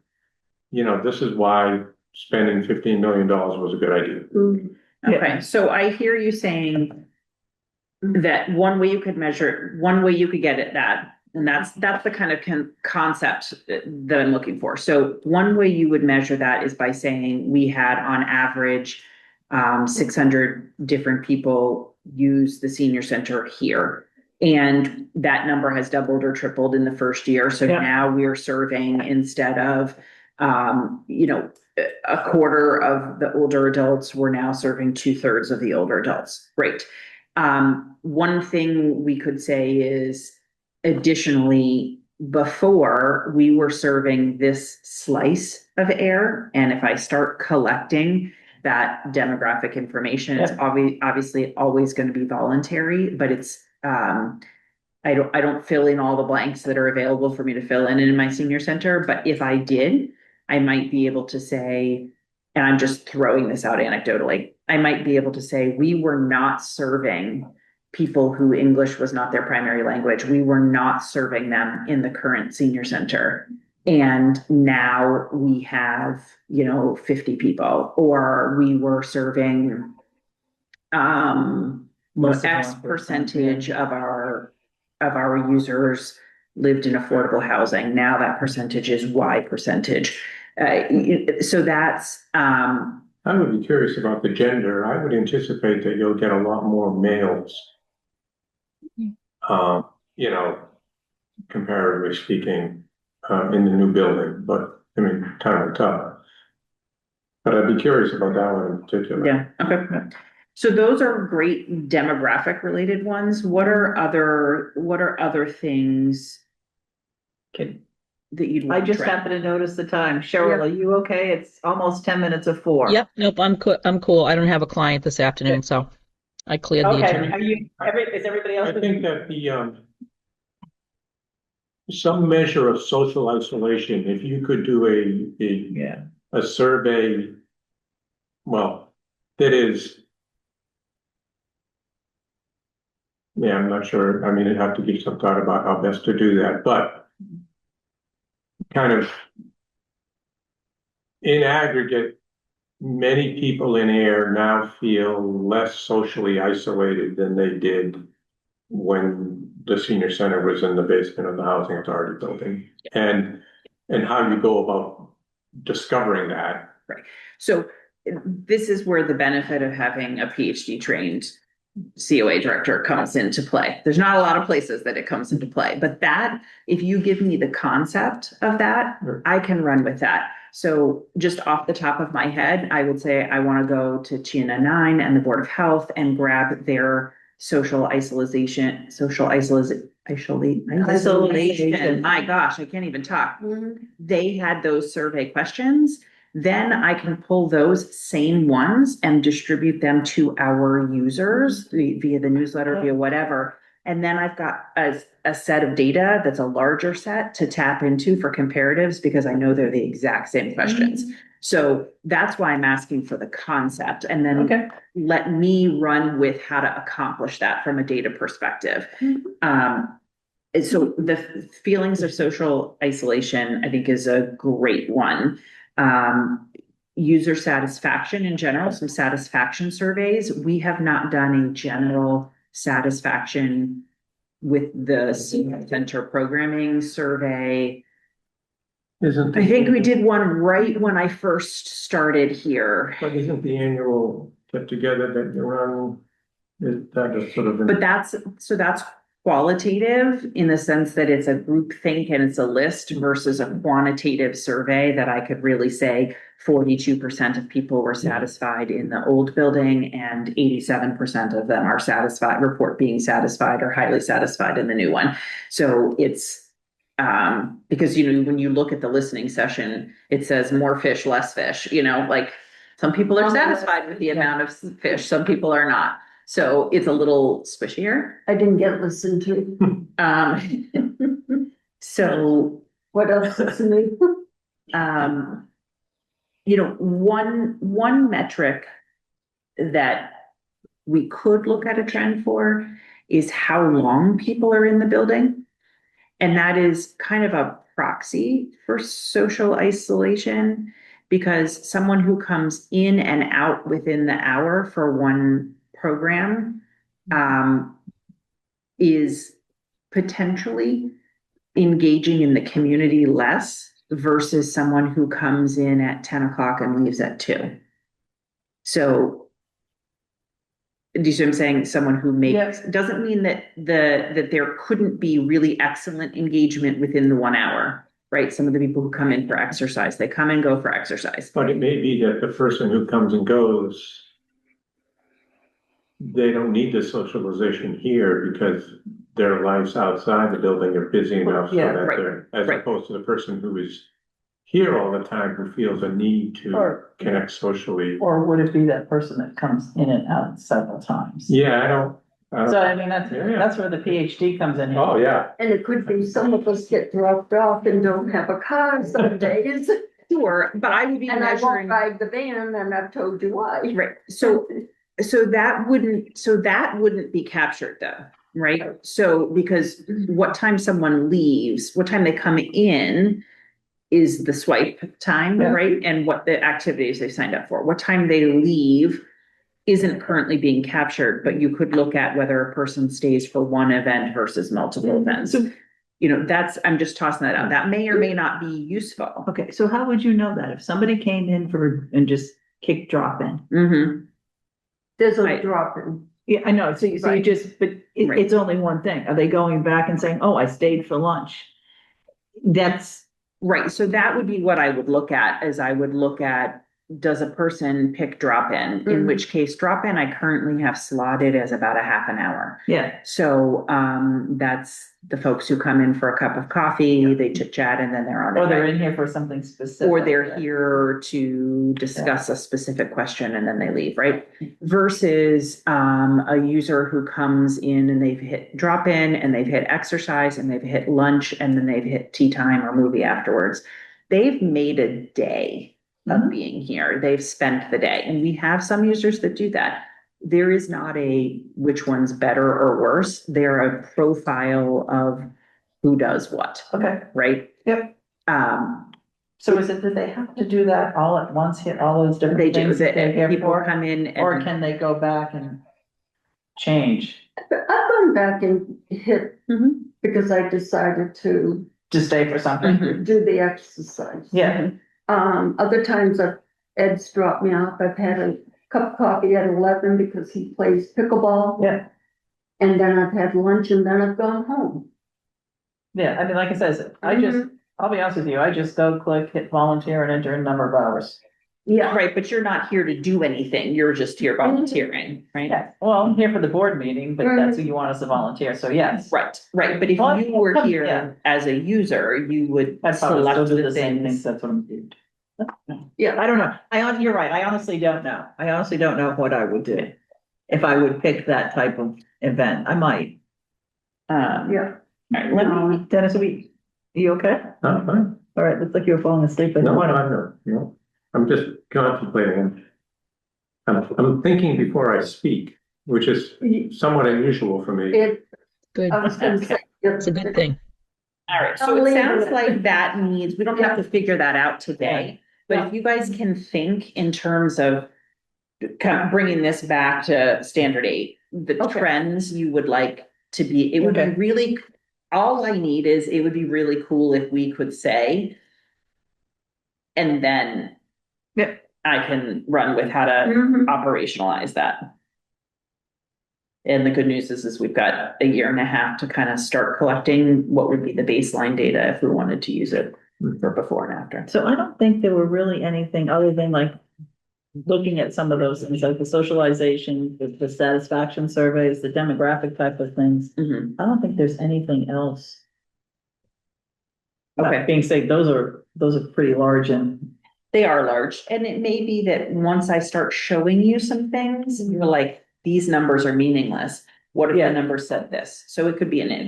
this is why spending $15 million was a good idea. Mm. okay, so I hear you saying that one way you could get at that, and that's the kind of concept that I'm looking for. So one way you would measure that is by saying we had on average 600 different people use the senior center here. And that number has doubled or tripled in the first year. So Yeah. now we're serving, instead of, a quarter of the older adults, we're now serving 2/3 of the older adults. Great. One thing we could say is, additionally, before we were serving this slice of Ayer, and if I start collecting that demographic information, it's obviously always going to be voluntary, but it's, I don't fill in all the blanks that are available for me to fill in my senior center, but if I did, I might be able to say, and I'm just throwing this out anecdotally, I might be able to say, we were not serving people who English was not their primary language. We were not serving them in the current senior center. And now we have, 50 people, or we were serving, X percentage of our users lived in affordable housing. Now that percentage is Y percentage. So that's, I would be curious about the gender. I would anticipate that you'll get a lot more males. Comparatively speaking, in the new building, but I mean, time will tell. But I'd be curious about that one in particular. yeah, okay. So those are great demographic related ones. What are other things that you'd I want to just track? happened to notice the time. Cheryl, are you okay? It's almost 10 minutes of 4. Yep, nope, I'm cool. I don't have a client this afternoon, so I cleared the Okay, attorney. are you, is everybody else? I think that some measure of social isolation, if you could do Yeah. a survey, well, that is, yeah, I'm not sure. I mean, I'd have to give some thought about how best to do that, but kind of in aggregate, many people in Ayer now feel less socially isolated than they did when the senior center was in the basement of the housing authority building. And how you go about discovering that. So this is where the benefit of having a PhD trained COA director comes into play. There's not a lot of places that it comes into play, but that, if you give me the concept of that, I can run with that. So just off the top of my head, I would say I want to go to China 9 and the Board of Health and grab their isolation. My gosh, I can't even talk. They had those survey questions. Then I can pull those same ones and distribute them to our users via the newsletter, via whatever. And then I've got a set of data that's a larger set to tap into for comparatives because I know they're the exact same questions. So that's why I'm asking for the concept, and then let me run with how to accomplish that from a data perspective. So the feelings of social isolation, I think, is a great one. User satisfaction in general, some satisfaction surveys. We have not done a general satisfaction with the center programming survey. I think we did one right when I first started here. But isn't the annual get together that you run, that is sort of? But that's qualitative in the sense that it's a group think and it's a list versus a quantitative survey that I could really say 42% of people were satisfied in the old building and 87% of them are satisfied, report being satisfied or highly satisfied in the new one. So it's because, when you look at the listening session, it says more fish, less fish, like some people are satisfied with the amount of fish, some people are not. So it's a little squishier. I didn't get listened to. So What else is new? One metric that we could look at a trend for is how long people are in the building. And that is kind of a proxy for social isolation, because someone who comes in and out within the hour for one program is potentially engaging in the community less versus someone who comes in at 10 o'clock and leaves at 2. So do you see what I'm saying? Someone who makes doesn't mean that that there couldn't be really excellent engagement within the 1 hour, right? Some of the people who come in for exercise, they come and go for exercise. But it may be that the person who comes and goes, they don't need the socialization here because their lives outside the building are busy enough so that they're, as opposed to the person who is here all the time who feels a need to connect socially. Or would it be that person that comes in and out several times? Yeah, I don't. So I mean, that's where the PhD comes in. Oh, yeah. And it could be some of us get dropped off and don't have a car some days. Sure, but I would be And measuring. I won't drive the van, and I've told you why. Right. So that wouldn't be captured though, right? So because what time someone leaves, what time they come in is the swipe time, right? And what the activities they signed up for. What time they leave isn't currently being captured, but you could look at whether a person stays for one event versus multiple events. So, I'm just tossing that out. That may or may not be useful. Okay, so how would you know that if somebody came in and just kicked drop in? Mm-hmm. There's a Right. drop in. Yeah, I know. So you Right. just, but Right. it's only one thing. Are they going back and saying, oh, I stayed for lunch? That's Right. So that would be what I would look at, as I would look at does a person pick drop-in? In Mhm. which case, drop-in I currently have slotted as about a half an hour. Yeah. So, that's the folks who come in for a cup of coffee, they chit chat, and then they're on their Or they're way. in here for something specific. Or they're here to discuss a specific question and then they leave, right? Versus, a user who comes in and they've hit drop-in and they've hit exercise and they've hit lunch and then they've hit tea time or movie afterwards. They've made a day of Mhm. being here. They've spent the day, and we have some users that do that. There is not a which one's better or worse. They're a profile of who does what, Okay, right? yep. Um, So is it that they have to do that all at once, hit all those different they do, things that they're here people for? come in Or and, can they go back and change I've gone back and hit, Mhm. because I decided to to stay for something? Mhm. do the exercise. Yeah, Other times Ed's dropped me off. I've had a cup of coffee at 11 because he plays pickleball. yeah, And then I've had lunch and then I've gone home. yeah. I mean, like I says, I'll be honest with you, I just go click, hit volunteer and enter a number of hours. Yeah, right, but you're not here to do anything. You're just here volunteering, right? Yeah, well, I'm here for the board meeting, but that's who you want us to volunteer, so yes. Right, right. But if Well, you were yeah. here as a user, you would I'd probably select still do the the same things, things. that's what I'm doing. yeah. I don't know. You're right. I honestly don't know. I honestly don't know what I would do. If I would pick that type of event, I might. Yeah. All right, let me, Dennis, are you okay? I'm fine. All right, looks like you were falling asleep. No, I'm not, no. I'm just contemplating. I'm thinking before I speak, which is somewhat unusual for me. Good. I was gonna say. It's a good thing. all right, so I'm it leaving sounds it. like that needs, we don't have to figure that out today. But if you guys can think in terms of kind of bringing this back to standard 8, the Okay. trends you would like to be, it would be Okay. really, all I need is, it would be really cool if we could say, and then Yep. I can run with how to Mhm. operationalize that. And the good news is we've got a year and a half to kind of start collecting what would be the baseline data if we wanted to use it for before and after. So I don't think there were really anything other than like looking at some of those things, like the socialization, the satisfaction surveys, the demographic type of things. Mhm. I don't think there's anything else. Okay. That being said, those are pretty large and They are large, and it may be that once I start showing you some things, you're like, these numbers are meaningless. What if the Yeah. number said this? So it could be an it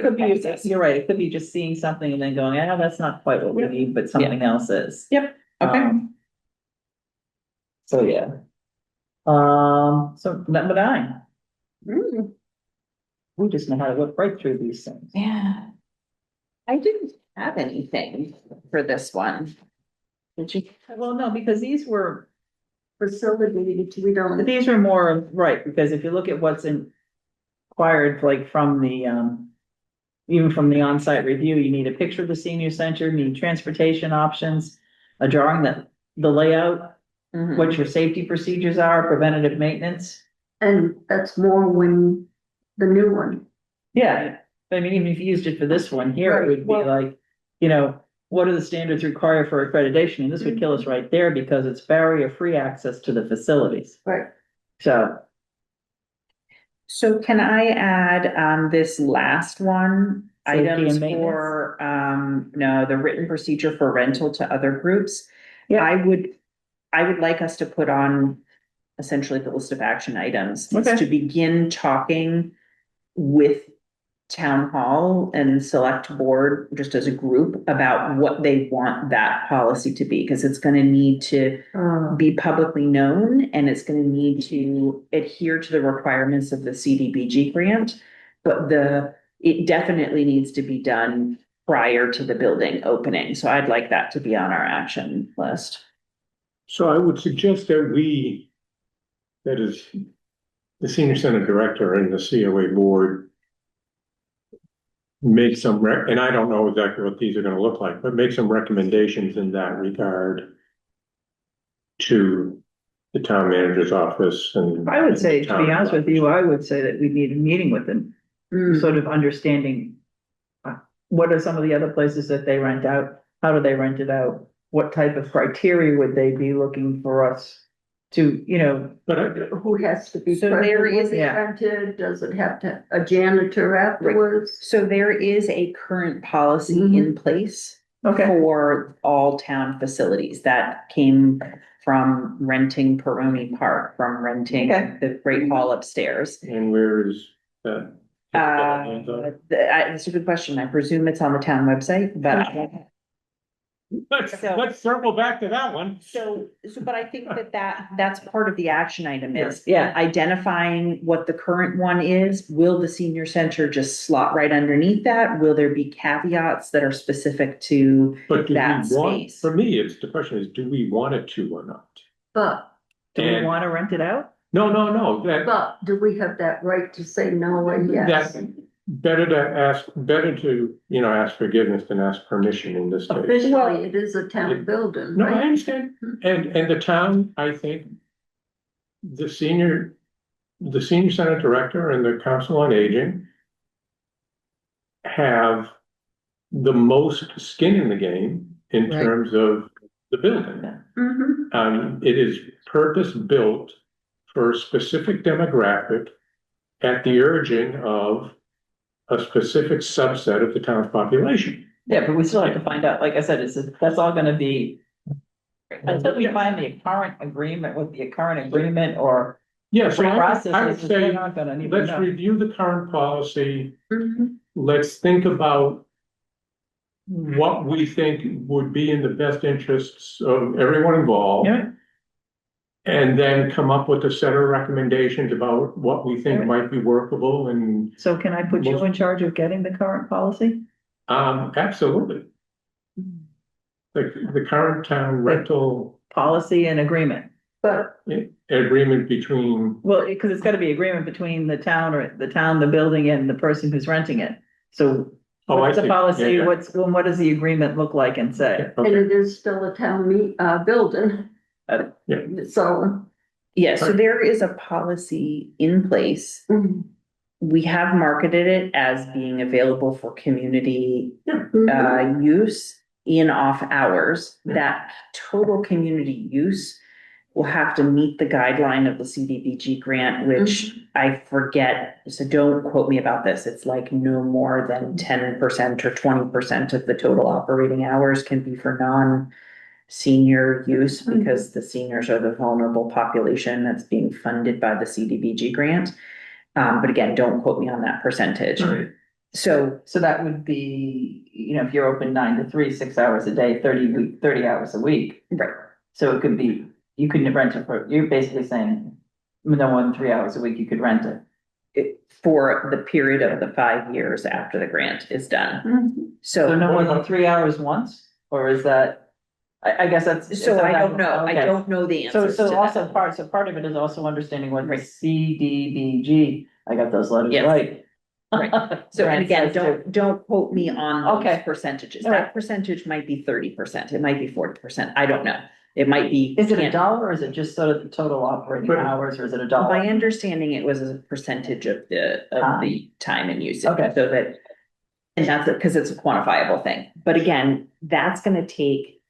could be, process. you're right, it could be just seeing something and then going, oh, that's not quite what we Yep. need, but something else is. Yep, okay. So, yeah. So number 9, Mm. we just know how to look right through these things. Yeah. I didn't have anything for this one. Did you? Well, no, because these were Facility, we don't. These are more of, right, because if you look at what's required, like from the, even from the on-site review, you need a picture of the senior center, you need transportation options, a drawing that, the layout, Mhm. what your safety procedures are, preventative maintenance. And that's more when the new one. Yeah, I mean, even if you used it for this one here, it would be Right, well- like, what are the standards required for accreditation? And this would kill us right there because it's barrier-free access to the facilities. Right. So, So can I add, this last one, Safety items and maintenance? for, no, the written procedure for rental to other groups? Yeah. I would like us to put on essentially the list of action items. is Okay. To begin talking with town hall and select board, just as a group, about what they want that policy to be, because it's gonna need to be publicly known, and it's gonna need to adhere to the requirements of the CDBG grant. But it definitely needs to be done prior to the building opening, so I'd like that to be on our action list. So I would suggest that is, the senior center director and the COA board make some, and I don't know exactly what these are gonna look like, but make some recommendations in that regard to the town manager's office and. I would say, to town be honest with you, I would say that we need a meeting with them, Mm. sort of understanding what are some of the other places that they rent out? How do they rent it out? what type of criteria would they be looking for us to, But Who has to be So there present when is- it's yeah. rented? Does it have to, a janitor afterwards? So there is a current policy in place Okay, for all town facilities that came from renting Peroni Park, from renting Okay. the Great Hall upstairs. and where is that? That's a good question. I presume it's on the town website, but So- Let's circle back to that one. but I think that's part of the action item is yeah, identifying what the current one is. Will the senior center just slot right underneath that? Will there be caveats that are specific to But do we that want, space? for me, the question is, do we want it to or not? But, do we And- wanna rent it out? No, but do we have that right to say no or yes? that's better to, ask forgiveness than ask permission in this case. Officially, it is a town building, No, I right? understand. And the town, I think, the senior center director and the council on aging have the most skin in the game in Right. terms of the building. Mhm. It is purpose-built for a specific demographic at the urging of a specific subset of the town's population. Yeah, but we still have to find out, like I said, that's all gonna be. Until we find the current agreement with the current agreement or Yeah, so I would processes, we're say, not gonna need to let's know. review the current policy. Mhm. Let's think about what we think would be in the best interests of everyone involved. Yeah. And then come up with a set of recommendations about what we think Yeah. might be workable and, So can I put you in charge of getting the current policy? absolutely. The current town rental Policy and agreement? But agreement between, Well, because it's gotta be agreement between the town or the building and the person who's renting it. So oh, I what's the see. policy, Yeah, what does the agreement look like and say? yeah. and Okay, it is still a town building. Yeah. So. Yeah, so there is a policy in place. Mhm. We have marketed it as being available for community Mhm. use in off hours. That total community use will have to meet the guideline of the CDBG grant, which I forget, so don't quote me about this. It's like no more than 10% or 20% of the total operating hours can be for non-senior use because the seniors are the vulnerable population that's being funded by the CDBG grant. But again, don't quote me on that percentage. Right. So So that would be, if you're open 9 to 3, 6 hours a day, 30 hours a week. right. So it could be, you couldn't rent it you're basically saying no more than 3 hours a week, you could rent it. For the period of the 5 years after the grant is done. Mhm. So So, no more than 3 hours once, or is that, I guess that's. so I don't know. I Okay. don't know the answers to So also that. part of it is also understanding what the Right. CDBG, I got those letters Yes. right. Right. So, and Grant again, says to- don't quote me on those Okay. percentages. All right. That percentage might be 30%. It might be 40%. I don't know. It might be. Is it a can't- dollar or is it just sort of the total operating But- hours or is it a My dollar? understanding, it was a percentage of the time and usage. Okay. So that, and that's it, because it's a quantifiable thing. But again, that's gonna take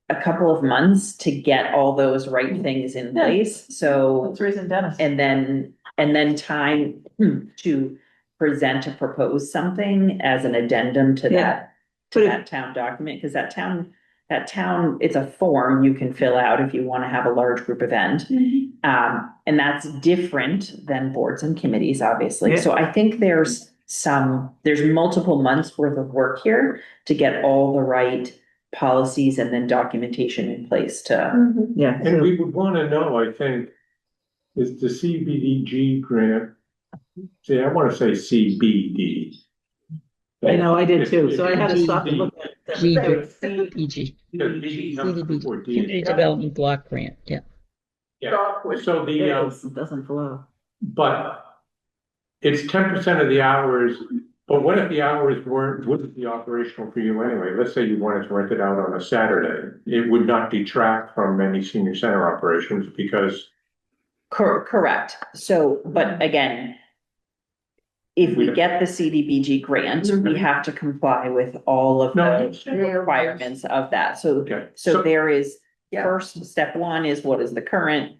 a couple of months to get all those right things in Yeah. place. So, Let's raise in Dennis. and then time to present or propose something as an addendum to Yeah. that town document, because that town, it's a form you can fill out if you want to have a large group event. And that's different than boards and committees, obviously. Yeah. So I think there's multiple months worth of work here to get all the right policies and then documentation in place to, Mhm. Yeah. And so- we would want to know, I think, is the CBDG grant, see, I want to say CBD. I know, I did too, So I had to stop and look at. G- that. BG, CBD CDBG, or D. Community Development Block Grant, yeah. Yeah, so It is, it doesn't flow. but it's 10% of the hours, but what if the hours wouldn't be operational for you anyway? Let's say you wanted to rent it out on a Saturday. It would not detract from any senior center operations because, correct. So, but again, if we get the CDBG grant, we have to comply with all of No. the requirements of that. So, Okay. so there is, Yeah. first, step one is what is the current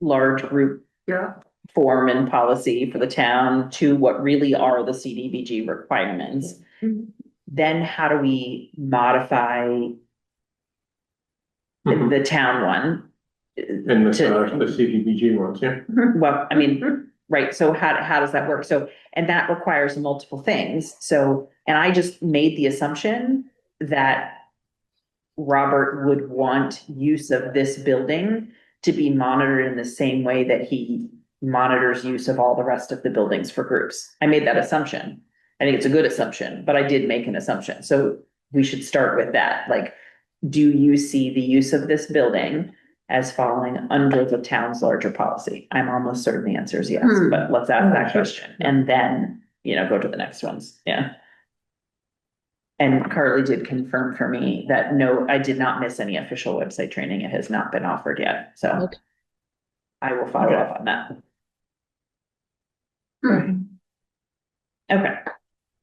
large group Yeah, form and policy for the town, to what really are the CDBG requirements. Mhm. Then how do we modify Mhm. the town one? And the to- CDBG ones, yeah. Well, I mean, right, so how does that work? So, and that requires multiple things, so, and I just made the assumption that Robert would want use of this building to be monitored in the same way that he monitors use of all the rest of the buildings for groups. I made that assumption. I think it's a good assumption, but I did make an assumption, so we should start with that, like, do you see the use of this building as falling under the town's larger policy? I'm almost certain the answer is yes, but let's ask that question and then, go to the next ones, yeah. And Carly did confirm for me that no, I did not miss any official website training. It has not been offered yet, so. Okay. I will follow up on that. Okay,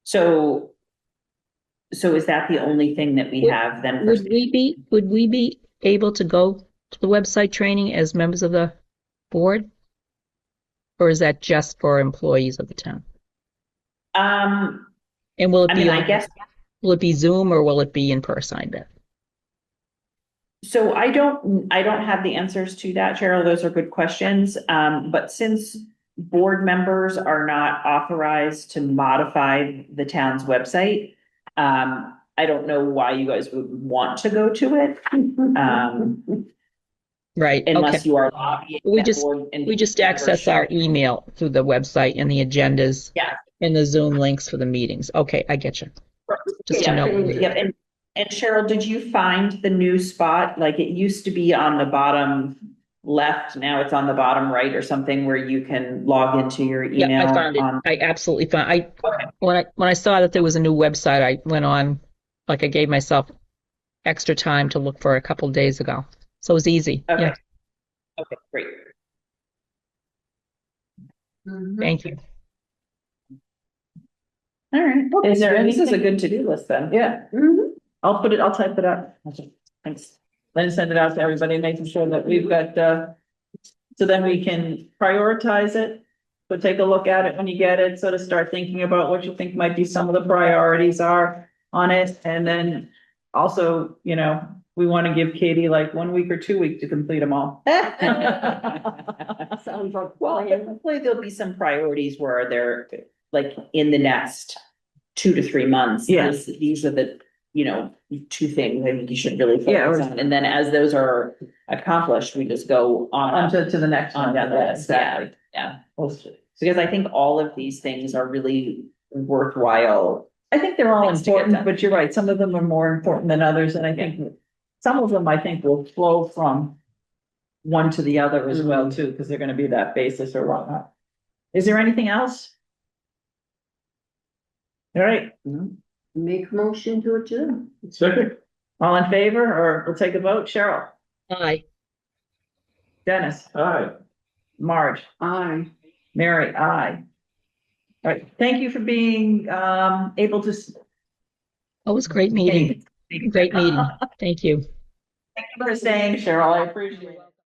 so. So is that the only thing that we have then? for- Would we be able to go to the website training as members of the board? Or is that just for employees of the town? And will it I be mean, I guess, will it be Zoom or will it be in person, I bet? so I don't have the answers to that, Cheryl. Those are good questions. But since board members are not authorized to modify the town's website, I don't know why you guys would want to go to it. Right, okay. Unless you are lobbying. We that just- board and We just members access our should- email through the website and the agendas. Yeah. And the Zoom links for the meetings. Okay, I get you. Just to Yeah, know. Yep, and Cheryl, did you find the new spot? Like, it used to be on the bottom left, now it's on the bottom right or something, where you can log into your email? Yeah, I found it. on- I absolutely found, Okay. when I saw that there was a new website, I went on, like I gave myself extra time to look for a couple days ago. So it was easy. Okay. Yeah, Okay, great. thank you. All right. Is there This is a anything- good to-do list then. Yeah, Mhm. I'll type it up. Thanks. Then send it out to everybody, making sure that we've got, so then we can prioritize it. So take a look at it when you get it, sort of start thinking about what you think might be some of the priorities are on it. And then also, we want to give Katie like 1 week or 2 weeks to complete them all. Sounds like. Well, hopefully there'll be some priorities where they're like in the next 2 to 3 months. Yeah. These are the, 2 things I think you should really Yeah, focus on. And then as those are accomplished, we just go on On to the next one. on the list. Exactly. Yeah. Because I think all of these things are really worthwhile. I think they're all Things to get important, done. but you're right, some of them are more important than others, and I think some of them, I think, will flow from one to the other as well, too, because they're gonna be that basis or whatnot. Is there anything else? All right, Make motion to adjourn. Second, all in favor, or we'll take a vote? Cheryl, Aye. Dennis, aye. Marge, Aye. Mary, aye. All right, thank you for being able to. Oh, it was a great meeting. Great meeting. Thank you. Thank you for staying, Cheryl, I appreciate it.